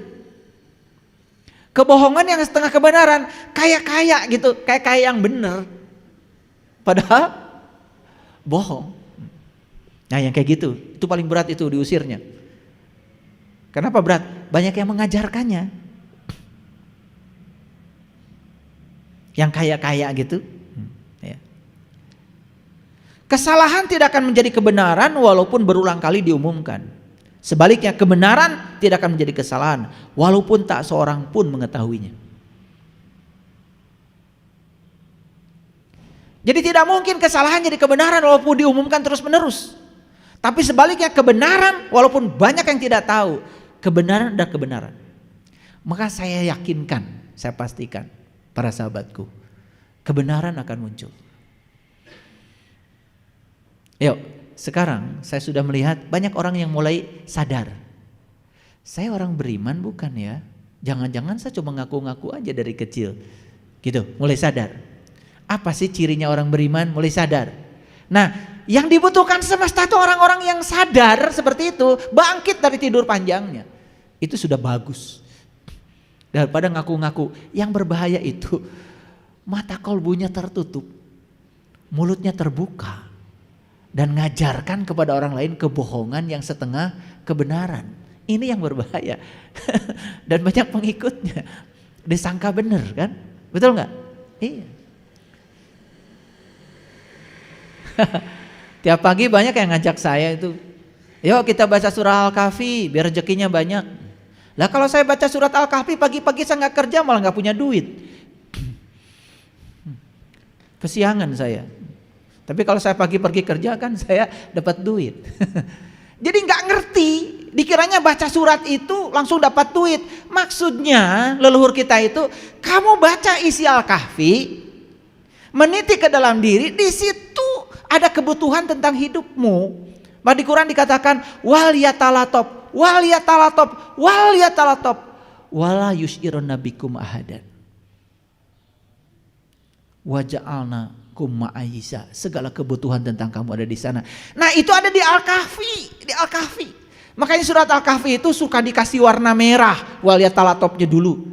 Kebohongan yang setengah kebenaran, kayak gitu, kayak yang benar. Padahal bohong. Nah yang kayak gitu, itu paling berat itu diusirnya. Kenapa berat? Banyak yang mengajarkannya. Yang kayak gitu. Ya. Kesalahan tidak akan menjadi kebenaran walaupun berulang kali diumumkan. Sebaliknya kebenaran tidak akan menjadi kesalahan walaupun tak seorang pun mengetahuinya. Jadi tidak mungkin kesalahan jadi kebenaran walaupun diumumkan terus menerus. Tapi sebaliknya kebenaran walaupun banyak yang tidak tahu, kebenaran adalah kebenaran. Maka saya yakinkan, saya pastikan para sahabatku, kebenaran akan muncul. Yuk, sekarang saya sudah melihat banyak orang yang mulai sadar. Saya orang beriman bukan ya? Jangan-jangan saya cuma ngaku-ngaku aja dari kecil. Gitu, mulai sadar. Apa sih cirinya orang beriman? Mulai sadar. Nah, yang dibutuhkan semesta itu orang-orang yang sadar seperti itu, bangkit dari tidur panjangnya. Itu sudah bagus. Daripada ngaku-ngaku. Yang berbahaya itu mata kolbunya tertutup, mulutnya terbuka, dan ngajarkan kepada orang lain kebohongan yang setengah kebenaran. Ini yang berbahaya. Dan banyak pengikutnya disangka benar kan? Betul nggak? Iya. Tiap pagi banyak yang ngajak saya itu, yuk kita baca surah Al-Kahfi biar rezekinya banyak. Lah kalau saya baca surat Al-Kahfi pagi-pagi saya nggak kerja malah nggak punya duit. Kesiangan saya. Tapi kalau saya pagi pergi kerja kan saya dapat duit. Jadi nggak ngerti, dikiranya baca surat itu langsung dapat duit. Maksudnya leluhur kita itu, kamu baca isi Al-Kahfi, meniti ke dalam diri, di situ ada kebutuhan tentang hidupmu. Di Quran dikatakan wal yatalatop, wal yatalatop, wal yatalatop, wala yushirun nabikum ahadan. Waja'alna kumma Aisyah, segala kebutuhan tentang kamu ada di sana. Nah itu ada di Al-Kahfi, di Al-Kahfi. Makanya surat Al-Kahfi itu suka dikasih warna merah, wal yatalatopnya dulu.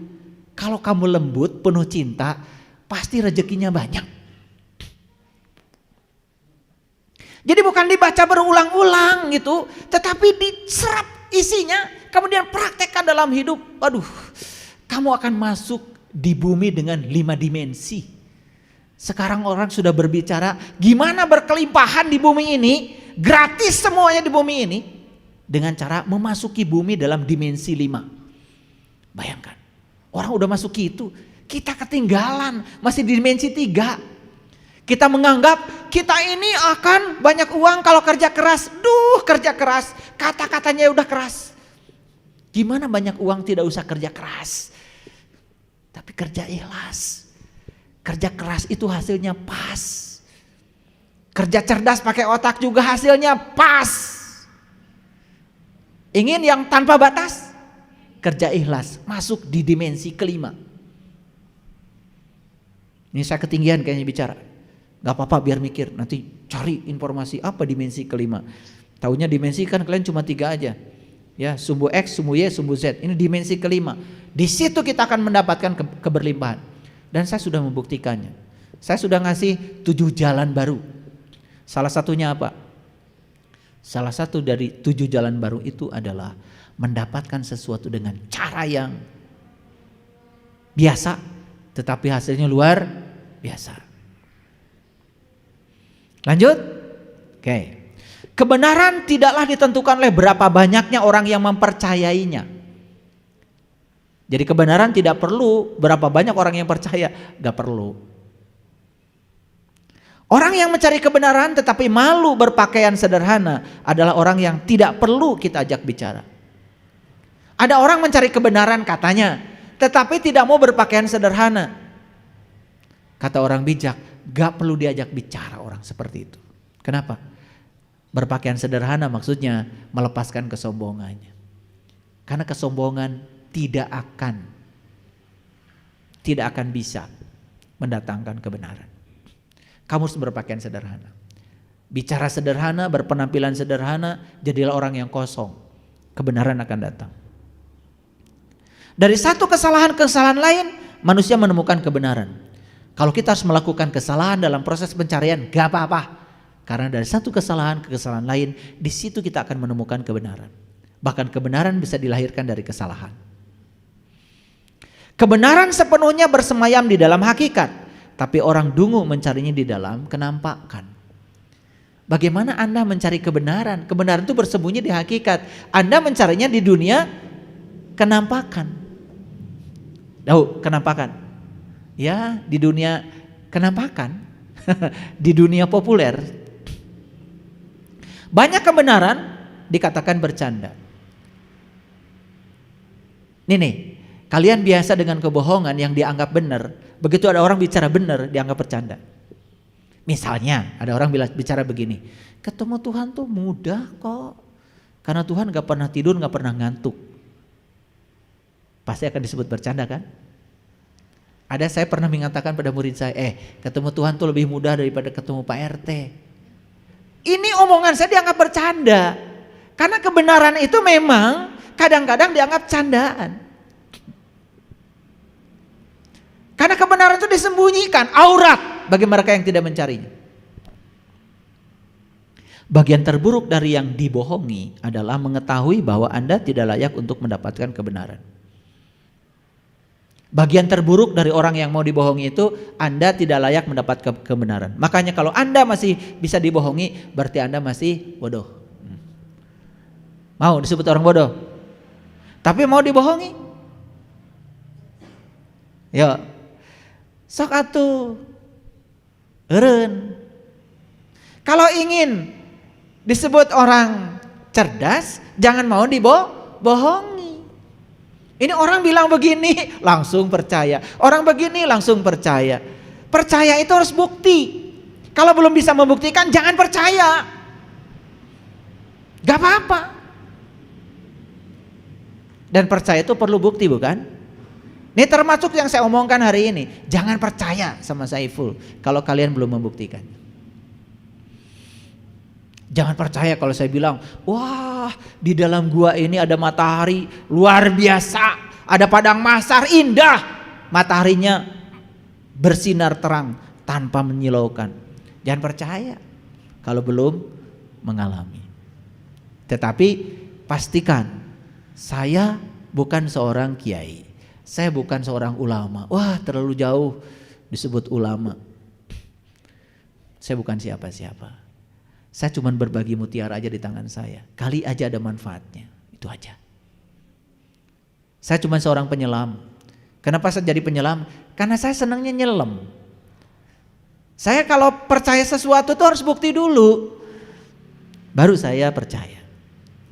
Kalau kamu lembut, penuh cinta, pasti rezekinya banyak. Jadi bukan dibaca berulang-ulang gitu, tetapi diserap isinya, kemudian praktekkan dalam hidup. Waduh, kamu akan masuk di bumi dengan 5 dimensi. Sekarang orang sudah berbicara gimana berkelimpahan di bumi ini, gratis semuanya di bumi ini, dengan cara memasuki bumi dalam dimensi 5. Bayangkan, orang udah masuki itu, kita ketinggalan, masih di dimensi 3. Kita menganggap kita ini akan banyak uang kalau kerja keras. Kerja keras, kata-katanya udah keras. Gimana banyak uang tidak usah kerja keras, tapi kerja ikhlas. Kerja keras itu hasilnya pas. Kerja cerdas pakai otak juga hasilnya pas. Ingin yang tanpa batas? Kerja ikhlas, masuk di dimensi kelima. Ini saya ketinggian kayaknya bicara. Gak apa-apa biar mikir, nanti cari informasi apa dimensi kelima. Taunya dimensi kan kalian cuma 3 aja. Ya, sumbu X, sumbu Y, sumbu Z. Ini dimensi kelima. Di situ kita akan mendapatkan keberlimpahan. Dan saya sudah membuktikannya. Saya sudah ngasih 7 jalan baru. Salah satunya apa? Salah satu dari 7 jalan baru itu adalah mendapatkan sesuatu dengan cara yang biasa, tetapi hasilnya luar biasa. Lanjut. Oke. Kebenaran tidaklah ditentukan oleh berapa banyaknya orang yang mempercayainya. Jadi kebenaran tidak perlu berapa banyak orang yang percaya, gak perlu. Orang yang mencari kebenaran tetapi malu berpakaian sederhana adalah orang yang tidak perlu kita ajak bicara. Ada orang mencari kebenaran katanya, tetapi tidak mau berpakaian sederhana. Kata orang bijak, gak perlu diajak bicara orang seperti itu. Kenapa? Berpakaian sederhana maksudnya melepaskan kesombongannya. Karena kesombongan tidak akan bisa mendatangkan kebenaran. Kamu harus berpakaian sederhana. Bicara sederhana, berpenampilan sederhana, jadilah orang yang kosong. Kebenaran akan datang. Dari satu kesalahan-kesalahan lain, manusia menemukan kebenaran. Kalau kita harus melakukan kesalahan dalam proses pencarian, gak apa-apa. Karena dari satu kesalahan ke kesalahan lain, di situ kita akan menemukan kebenaran. Bahkan kebenaran bisa dilahirkan dari kesalahan. Kebenaran sepenuhnya bersemayam di dalam hakikat. Tapi orang dungu mencarinya di dalam kenampakan. Bagaimana Anda mencari kebenaran? Kebenaran itu bersembunyi di hakikat. Anda mencarinya di dunia kenampakan. Tahu kenampakan? Ya, di dunia kenampakan. Di dunia populer. Banyak kebenaran dikatakan bercanda. Nih, kalian biasa dengan kebohongan yang dianggap benar. Begitu ada orang bicara benar, dianggap bercanda. Misalnya ada orang bicara begini, ketemu Tuhan tuh mudah kok. Karena Tuhan gak pernah tidur, gak pernah ngantuk. Pasti akan disebut bercanda kan? Saya pernah mengatakan pada murid saya, ketemu Tuhan tuh lebih mudah daripada ketemu Pak RT. Ini omongan saya dianggap bercanda. Karena kebenaran itu memang kadang-kadang dianggap candaan. Karena kebenaran itu disembunyikan, aurat bagi mereka yang tidak mencarinya. Bagian terburuk dari yang dibohongi adalah mengetahui bahwa Anda tidak layak untuk mendapatkan kebenaran. Bagian terburuk dari orang yang mau dibohongi itu, Anda tidak layak mendapat kebenaran. Makanya kalau Anda masih bisa dibohongi, berarti Anda masih bodoh. Mau disebut orang bodoh? Tapi mau dibohongi? Ya. Sok atuh eureun. Kalau ingin disebut orang cerdas, jangan mau dibohongi. Ini orang bilang begini, langsung percaya. Orang begini langsung percaya. Percaya itu harus bukti. Kalau belum bisa membuktikan, jangan percaya. Gak apa-apa. Dan percaya itu perlu bukti, bukan? Ini termasuk yang saya omongkan hari ini. Jangan percaya sama Saiful kalau kalian belum membuktikan. Jangan percaya kalau saya bilang, wah di dalam gua ini ada matahari luar biasa. Ada padang mahsyar indah. Mataharinya bersinar terang tanpa menyilaukan. Jangan percaya kalau belum mengalami. Tetapi pastikan saya bukan seorang kiai. Saya bukan seorang ulama. Wah, terlalu jauh disebut ulama. Saya bukan siapa-siapa. Saya cuma berbagi mutiara aja di tangan saya. Kali aja ada manfaatnya. Itu aja. Saya cuma seorang penyelam. Kenapa saya jadi penyelam? Karena saya senangnya nyelam. Saya kalau percaya sesuatu itu harus bukti dulu. Baru saya percaya.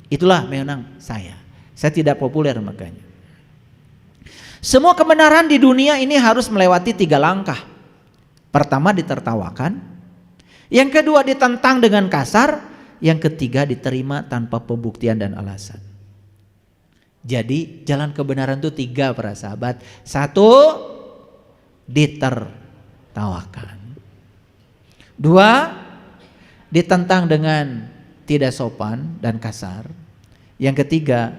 Itulah memang saya. Saya tidak populer makanya. Semua kebenaran di dunia ini harus melewati 3 langkah. Pertama ditertawakan, yang kedua ditentang dengan kasar, yang ketiga diterima tanpa pembuktian dan alasan. Jadi jalan kebenaran itu 3 para sahabat. 1, ditertawakan. 2, ditentang dengan tidak sopan dan kasar. Yang ketiga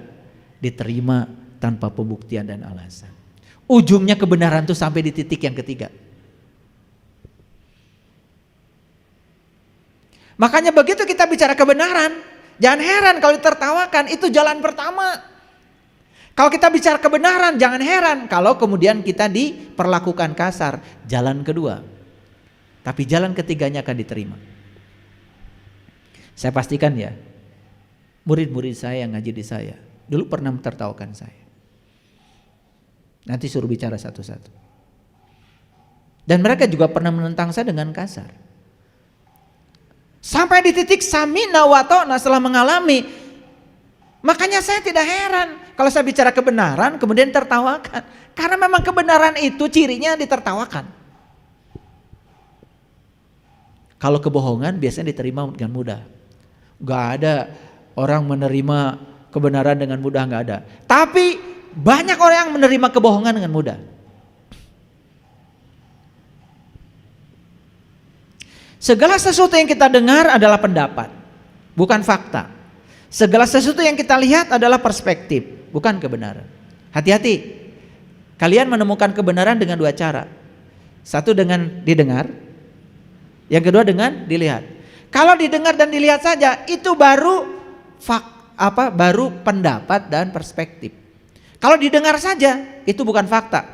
diterima tanpa pembuktian dan alasan. Ujungnya kebenaran itu sampai di titik yang ketiga. Makanya begitu kita bicara kebenaran, jangan heran kalau ditertawakan, itu jalan pertama. Kalau kita bicara kebenaran, jangan heran kalau kemudian kita diperlakukan kasar, jalan kedua. Tapi jalan ketiganya akan diterima. Saya pastikan ya, murid-murid saya yang ngaji di saya dulu pernah mentertawakan saya. Nanti suruh bicara satu-satu. Dan mereka juga pernah menentang saya dengan kasar. Sampai di titik samina wa ta'na setelah mengalami. Makanya saya tidak heran kalau saya bicara kebenaran kemudian tertawakan. Karena memang kebenaran itu cirinya ditertawakan. Kalau kebohongan biasanya diterima dengan mudah. Gak ada orang menerima kebenaran dengan mudah, gak ada. Tapi banyak orang yang menerima kebohongan dengan mudah. Segala sesuatu yang kita dengar adalah pendapat, bukan fakta. Segala sesuatu yang kita lihat adalah perspektif, bukan kebenaran. Hati-hati, kalian menemukan kebenaran dengan dua cara. Satu dengan didengar, yang kedua dengan dilihat. Kalau didengar dan dilihat saja, itu baru baru pendapat dan perspektif. Kalau didengar saja, itu bukan fakta,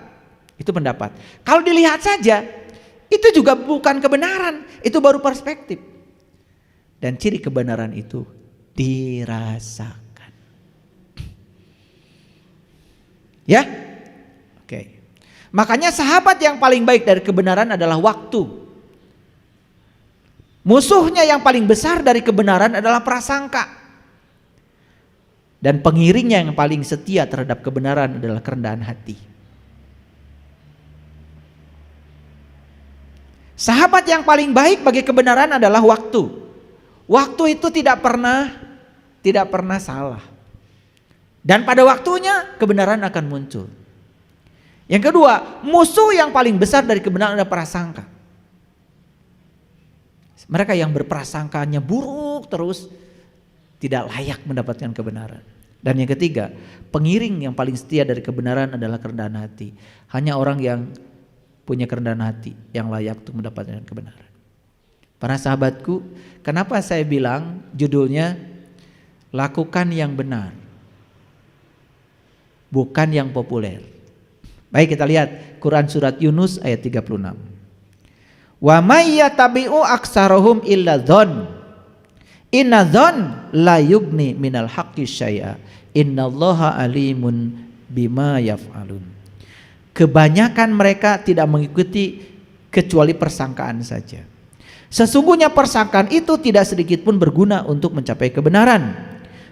itu pendapat. Kalau dilihat saja, itu juga bukan kebenaran, itu baru perspektif. Dan ciri kebenaran itu dirasakan. Ya? Oke. Makanya sahabat yang paling baik dari kebenaran adalah waktu. Musuhnya yang paling besar dari kebenaran adalah prasangka. Dan pengiringnya yang paling setia terhadap kebenaran adalah kerendahan hati. Sahabat yang paling baik bagi kebenaran adalah waktu. Waktu itu tidak pernah salah. Dan pada waktunya kebenaran akan muncul. Yang kedua, musuh yang paling besar dari kebenaran adalah prasangka. Mereka yang berprasangkanya buruk terus tidak layak mendapatkan kebenaran. Dan yang ketiga, pengiring yang paling setia dari kebenaran adalah kerendahan hati. Hanya orang yang punya kerendahan hati yang layak untuk mendapatkan kebenaran. Para sahabatku, kenapa saya bilang judulnya lakukan yang benar, bukan yang populer. Baik, kita lihat Quran surat Yunus ayat 36. Wa may yattabi'u aktsarahum illa dzann. Inna dzann la yugni minal haqqi syai'a. Innallaha alimun bima yaf'alun. Kebanyakan mereka tidak mengikuti kecuali persangkaan saja. Sesungguhnya persangkaan itu tidak sedikit pun berguna untuk mencapai kebenaran.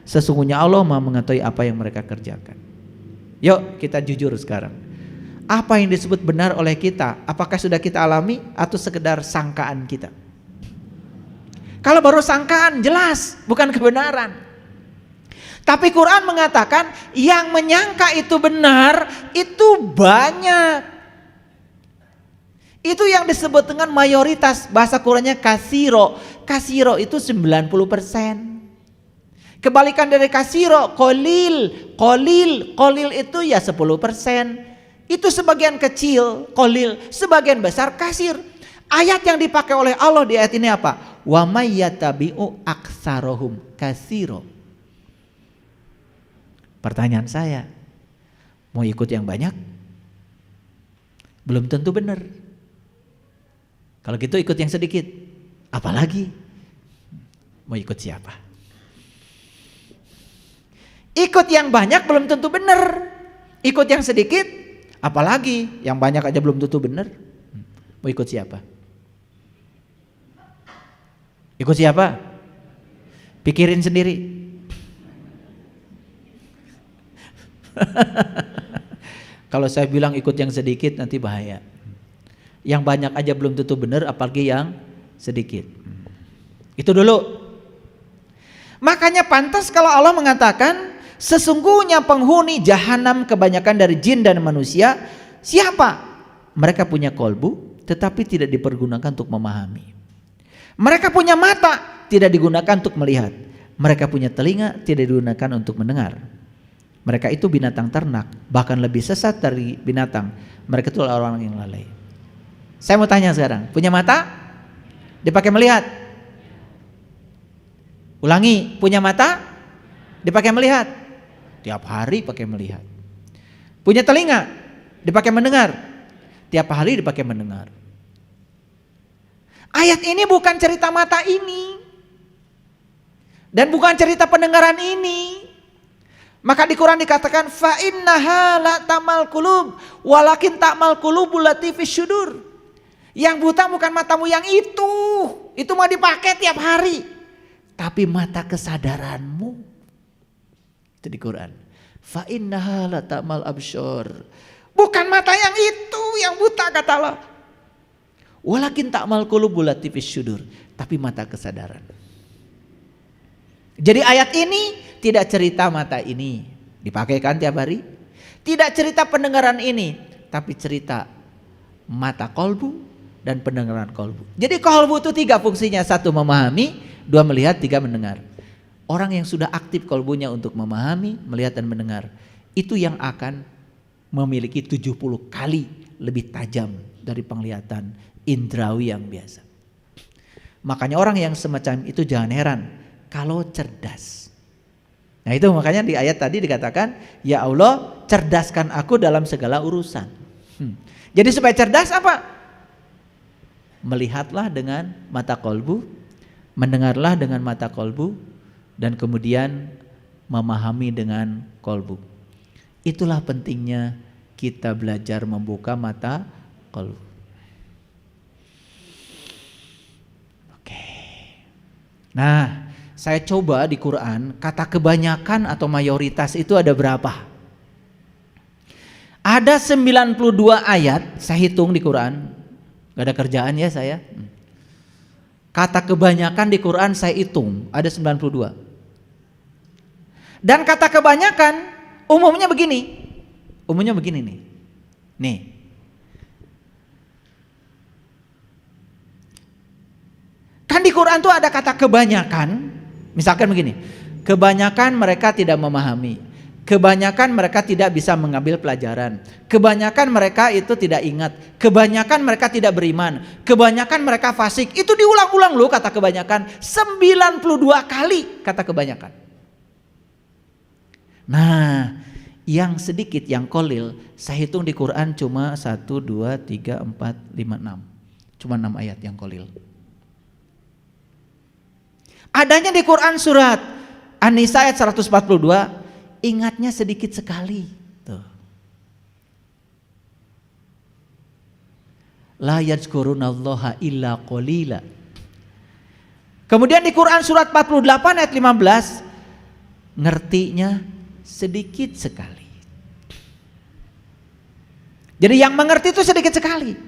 Sesungguhnya Allah Maha mengetahui apa yang mereka kerjakan. Yuk kita jujur sekarang. Apa yang disebut benar oleh kita, apakah sudah kita alami atau sekedar sangkaan kita? Kalau baru sangkaan jelas bukan kebenaran. Tapi Quran mengatakan yang menyangka itu benar itu banyak. Itu yang disebut dengan mayoritas, bahasa Qurannya kasiro. Kasiro itu 90%. Kebalikan dari kasiro, kolil. Kolil itu ya 10%. Itu sebagian kecil, kolil. Sebagian besar kasir. Ayat yang dipakai oleh Allah di ayat ini apa? Wa may yattabi'u aktsarohum katsiro. Pertanyaan saya, mau ikut yang banyak? Belum tentu benar. Kalau gitu ikut yang sedikit. Apalagi mau ikut siapa? Ikut yang banyak belum tentu benar. Ikut yang sedikit, apalagi yang banyak aja belum tentu benar. Mau ikut siapa? Ikut siapa? Pikirin sendiri. Kalau saya bilang ikut yang sedikit nanti bahaya. Yang banyak aja belum tentu benar, apalagi yang sedikit. Itu dulu. Makanya pantas kalau Allah mengatakan sesungguhnya penghuni jahanam kebanyakan dari jin dan manusia siapa? Mereka punya kolbu tetapi tidak dipergunakan untuk memahami. Mereka punya mata, tidak digunakan untuk melihat. Mereka punya telinga, tidak digunakan untuk mendengar. Mereka itu binatang ternak, bahkan lebih sesat dari binatang. Mereka itu orang-orang yang lalai. Saya mau tanya sekarang, punya mata? Dipakai melihat? Ulangi, punya mata? Dipakai melihat? Tiap hari pakai melihat. Punya telinga? Dipakai mendengar? Tiap hari dipakai mendengar. Ayat ini bukan cerita mata ini. Dan bukan cerita pendengaran ini. Maka di Quran dikatakan fa innaha la tamal qulub walakin ta'mal qulubul lati fis syudur. Yang buta bukan matamu yang itu mau dipakai tiap hari, tapi mata kesadaranmu. Itu di Quran. Fa innaha la ta'mal absyar. Bukan mata yang itu yang buta kata Allah. Walakin ta'mal qulubul lati fis syudur, tapi mata kesadaran. Jadi ayat ini tidak cerita mata ini dipakaikan tiap hari, tidak cerita pendengaran ini, tapi cerita mata kolbu dan pendengaran kolbu. Jadi kolbu itu 3 fungsinya, 1 memahami, 2 melihat, 3 mendengar. Orang yang sudah aktif kolbunya untuk memahami, melihat dan mendengar, itu yang akan memiliki 70 kali lebih tajam dari penglihatan indrawi yang biasa. Makanya orang yang semacam itu jangan heran kalau cerdas. Nah itu makanya di ayat tadi dikatakan, ya Allah cerdaskan aku dalam segala urusan. Jadi supaya cerdas apa? Melihatlah dengan mata kolbu, mendengarlah dengan mata kolbu, dan kemudian memahami dengan kolbu. Itulah pentingnya kita belajar membuka mata kolbu. Oke. Nah, saya coba di Quran kata kebanyakan atau mayoritas itu ada berapa? Ada 92 ayat, saya hitung di Quran. Gak ada kerjaan ya saya. Kata kebanyakan di Quran saya hitung ada 92. Dan kata kebanyakan umumnya begini. Umumnya begini nih. Nih. Kan di Quran tuh ada kata kebanyakan. Misalkan begini, kebanyakan mereka tidak memahami, kebanyakan mereka tidak bisa mengambil pelajaran, kebanyakan mereka itu tidak ingat, kebanyakan mereka tidak beriman, kebanyakan mereka fasik. Itu diulang-ulang loh kata kebanyakan, 92 kali kata kebanyakan. Nah, yang sedikit, yang kolil, saya hitung di Quran cuma 1, 2, 3, 4, 5, 6. Cuma 6 ayat yang kolil. Adanya di Quran surat An-Nisa ayat 142, ingatnya sedikit sekali. Tuh. La yadhkurunallaha illa qalila. Kemudian di Quran surat 48 ayat 15, ngertinya sedikit sekali. Jadi yang mengerti itu sedikit sekali.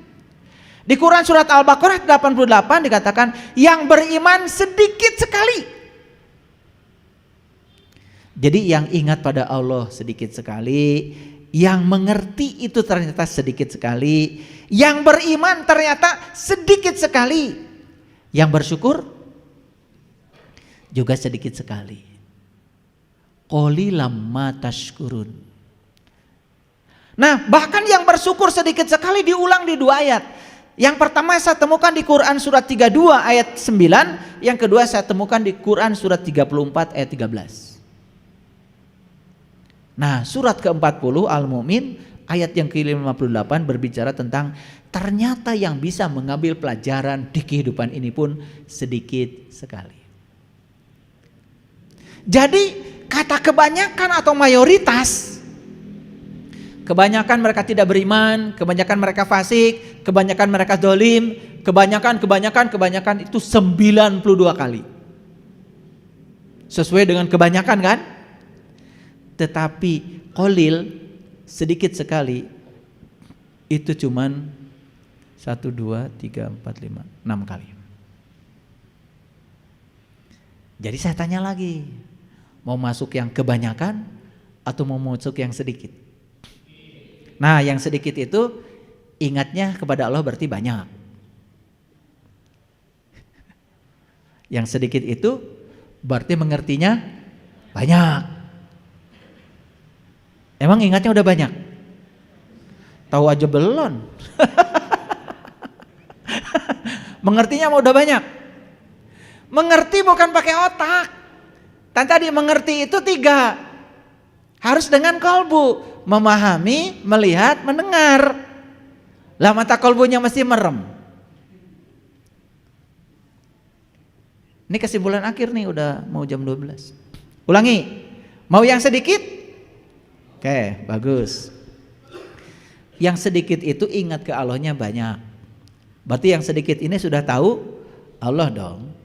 Di Quran surat Al-Baqarah 88 dikatakan yang beriman sedikit sekali. Jadi yang ingat pada Allah sedikit sekali, yang mengerti itu ternyata sedikit sekali, yang beriman ternyata sedikit sekali, yang bersyukur juga sedikit sekali. Qalilam ma tashkurun. Nah, bahkan yang bersyukur sedikit sekali diulang di 2 ayat. Yang pertama saya temukan di Quran surat 32 ayat 9, yang kedua saya temukan di Quran surat 34 ayat 13. Nah, surat ke-40 Al-Mu'min ayat yang ke-58 berbicara tentang ternyata yang bisa mengambil pelajaran di kehidupan ini pun sedikit sekali. Jadi kata kebanyakan atau mayoritas, kebanyakan mereka tidak beriman, kebanyakan mereka fasik, kebanyakan mereka dolim, kebanyakan itu 92 kali. Sesuai dengan kebanyakan kan? Tetapi qalil, sedikit sekali, itu cuman 1, 2, 3, 4, 5, 6 kali. Jadi saya tanya lagi, mau masuk yang kebanyakan atau mau masuk yang sedikit? Nah, yang sedikit itu ingatnya kepada Allah berarti banyak. Yang sedikit itu berarti mengertinya banyak. Emang ingatnya udah banyak? Tahu aja belum. Mengertinya mau udah banyak. Mengerti bukan pakai otak. Dan tadi mengerti itu 3. Harus dengan kolbu. Memahami, melihat, mendengar. Lah mata kolbunya mesti merem. Ini kesimpulan akhir nih, udah mau jam 12. Ulangi. Mau yang sedikit? Oke, bagus. Yang sedikit itu ingat ke Allahnya banyak. Berarti yang sedikit ini sudah tahu Allah dong.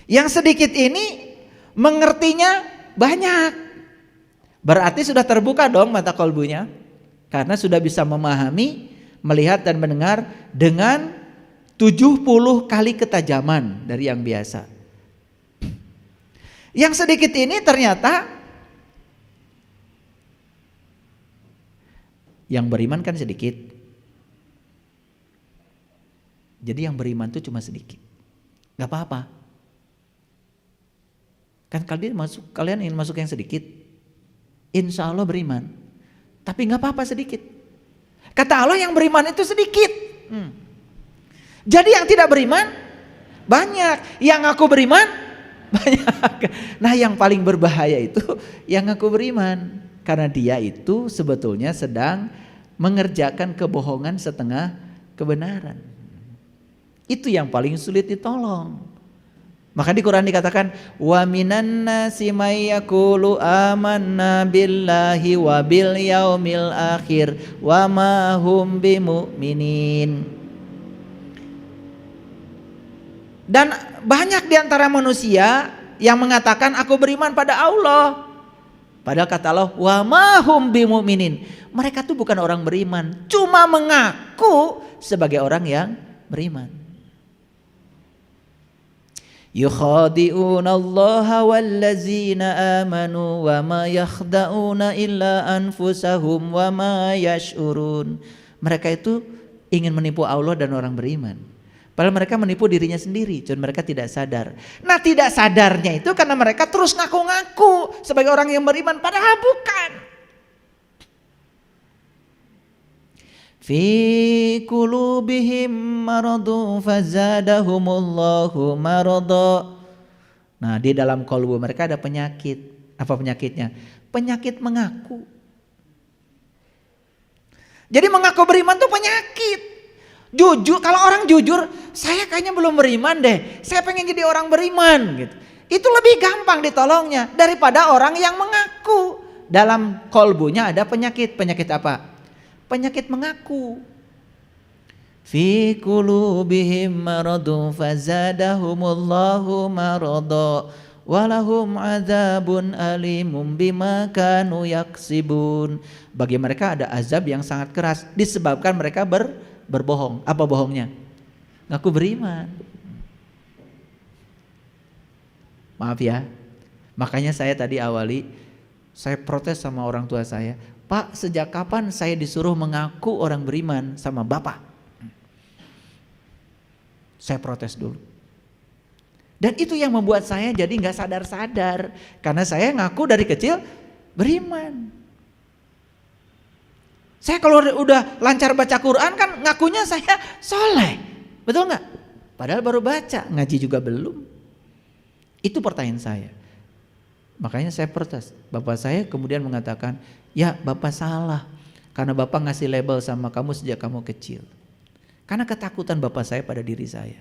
Yang sedikit ini mengertinya banyak. Berarti sudah terbuka dong mata kolbunya. Karena sudah bisa memahami, melihat dan mendengar dengan 70 kali ketajaman dari yang biasa. Yang sedikit ini ternyata yang beriman kan sedikit. Jadi yang beriman itu cuma sedikit. Gak apa-apa. Kan kalian ingin masuk yang sedikit. Insya Allah beriman. Tapi gak apa-apa sedikit. Kata Allah yang beriman itu sedikit. Jadi yang tidak beriman banyak. Yang aku beriman banyak. Nah yang paling berbahaya itu yang aku beriman. Karena dia itu sebetulnya sedang mengerjakan kebohongan setengah kebenaran. Itu yang paling sulit ditolong. Maka di Quran dikatakan wa minan nasi may yaqulu amanna billahi wa bil yaumil akhir wa ma hum bimu'minin. Dan banyak di antara manusia yang mengatakan aku beriman pada Allah. Padahal kata Allah wa ma hum bimu'minin. Mereka tuh bukan orang beriman, cuma mengaku sebagai orang yang beriman. Yukhadi'una Allah wallazina amanu wa ma yakhda'una illa anfusahum wa ma yash'urun. Mereka itu ingin menipu Allah dan orang beriman. Padahal mereka menipu dirinya sendiri, cuma mereka tidak sadar. Nah tidak sadarnya itu karena mereka terus ngaku-ngaku sebagai orang yang beriman, padahal bukan. Fi qulubihim maradu fazadahumullahu marada. Nah di dalam kalbu mereka ada penyakit. Apa penyakitnya? Penyakit mengaku. Jadi mengaku beriman itu penyakit. Jujur, kalau orang jujur, saya kayaknya belum beriman deh. Saya pengen jadi orang beriman gitu. Itu lebih gampang ditolongnya daripada orang yang mengaku. Dalam kalbunya ada penyakit. Penyakit apa? Penyakit mengaku. Fi qulubihim maradun fazadahumullahu marada walahum adzabun alimum bima kanu yaksibun. Bagi mereka ada azab yang sangat keras disebabkan mereka berbohong. Apa bohongnya? Ngaku beriman. Maaf ya. Makanya saya tadi saya protes sama orang tua saya. Pak, sejak kapan saya disuruh mengaku orang beriman sama Bapak? Saya protes dulu. Dan itu yang membuat saya jadi gak sadar-sadar. Karena saya ngaku dari kecil beriman. Saya kalau udah lancar baca Quran kan ngakunya saya soleh. Betul gak? Padahal baru baca, ngaji juga belum. Itu pertanyaan saya. Makanya saya protes. Bapak saya kemudian mengatakan, ya Bapak salah karena Bapak ngasih label sama kamu sejak kamu kecil. Karena ketakutan Bapak saya pada diri saya.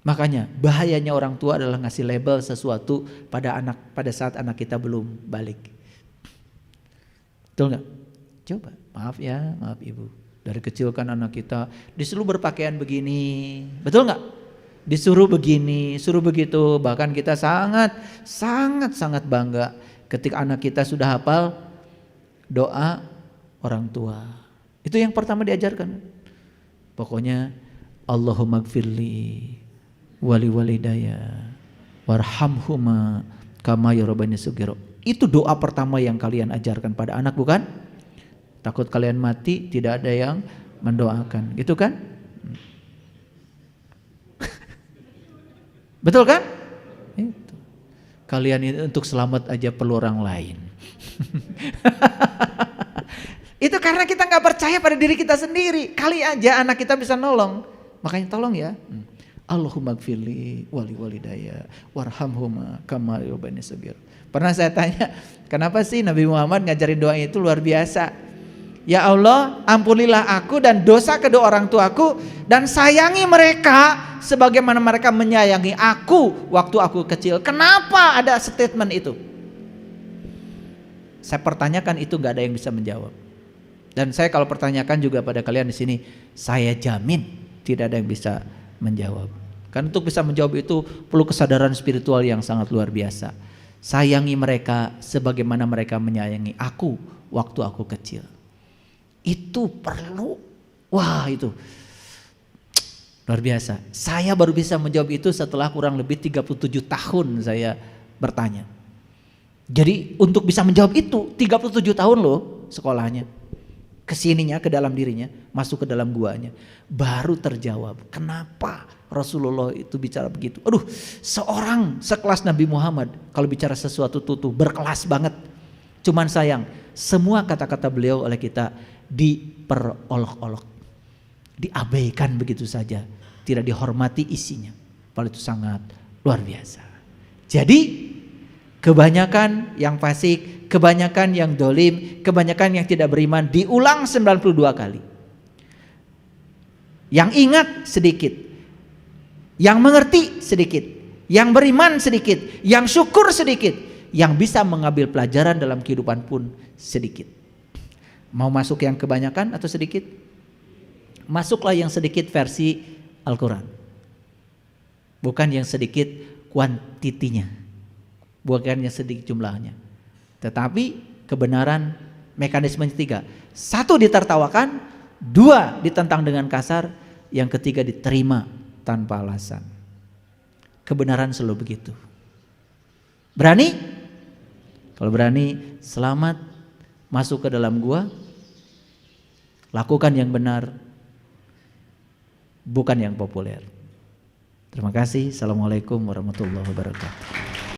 Makanya bahayanya orang tua adalah ngasih label sesuatu pada saat anak kita belum balik. Betul gak? Coba, maaf ya, maaf ibu. Dari kecil kan anak kita disuruh berpakaian begini, betul gak? Disuruh begini, suruh begitu. Bahkan kita sangat bangga ketika anak kita sudah hafal doa orang tua. Itu yang pertama diajarkan. Pokoknya Allahumma gfirli wali walidaya warhamhuma kama yarabani sugiro. Itu doa pertama yang kalian ajarkan pada anak, bukan? Takut kalian mati tidak ada yang mendoakan, gitu kan? Betul kan? Itu. Kalian ini untuk selamat aja perlu orang lain. Itu karena kita gak percaya pada diri kita sendiri. Kali aja anak kita bisa nolong. Makanya tolong ya. Allahumma gfirli wali walidaya warhamhuma kama yarabani saghira. Pernah saya tanya, kenapa sih Nabi Muhammad ngajarin doa itu luar biasa? Ya Allah, ampunilah aku dan dosa kedua orang tuaku, dan sayangi mereka sebagaimana mereka menyayangi aku waktu aku kecil. Kenapa ada statement itu? Saya pertanyakan, itu gak ada yang bisa menjawab. Dan saya kalau pertanyakan juga pada kalian di sini, saya jamin tidak ada yang bisa menjawab. Karena untuk bisa menjawab itu perlu kesadaran spiritual yang sangat luar biasa. Sayangi mereka sebagaimana mereka menyayangi aku waktu aku kecil. Itu perlu, wah itu luar biasa. Saya baru bisa menjawab itu setelah kurang lebih 37 tahun saya bertanya. Jadi untuk bisa menjawab itu 37 tahun loh sekolahnya. Kesininya, ke dalam dirinya, masuk ke dalam guanya. Baru terjawab kenapa Rasulullah itu bicara begitu. Aduh, seorang sekelas Nabi Muhammad kalau bicara sesuatu tuh berkelas banget. Cuman sayang, semua kata-kata beliau oleh kita diperolok-olok, diabaikan begitu saja, tidak dihormati isinya. Padahal itu sangat luar biasa. Jadi kebanyakan yang fasik, kebanyakan yang dolim, kebanyakan yang tidak beriman diulang 92 kali. Yang ingat sedikit, yang mengerti sedikit, yang beriman sedikit, yang syukur sedikit, yang bisa mengambil pelajaran dalam kehidupan pun sedikit. Mau masuk yang kebanyakan atau sedikit? Masuklah yang sedikit versi Al-Quran. Bukan yang sedikit kuantitinya, bukan yang sedikit jumlahnya. Tetapi kebenaran mekanismenya 3. 1 ditertawakan, 2 ditentang dengan kasar, yang ketiga diterima tanpa alasan. Kebenaran selalu begitu. Berani? Kalau berani, selamat masuk ke dalam gua, lakukan yang benar, bukan yang populer. Terima kasih. Assalamualaikum warahmatullahi wabarakatuh.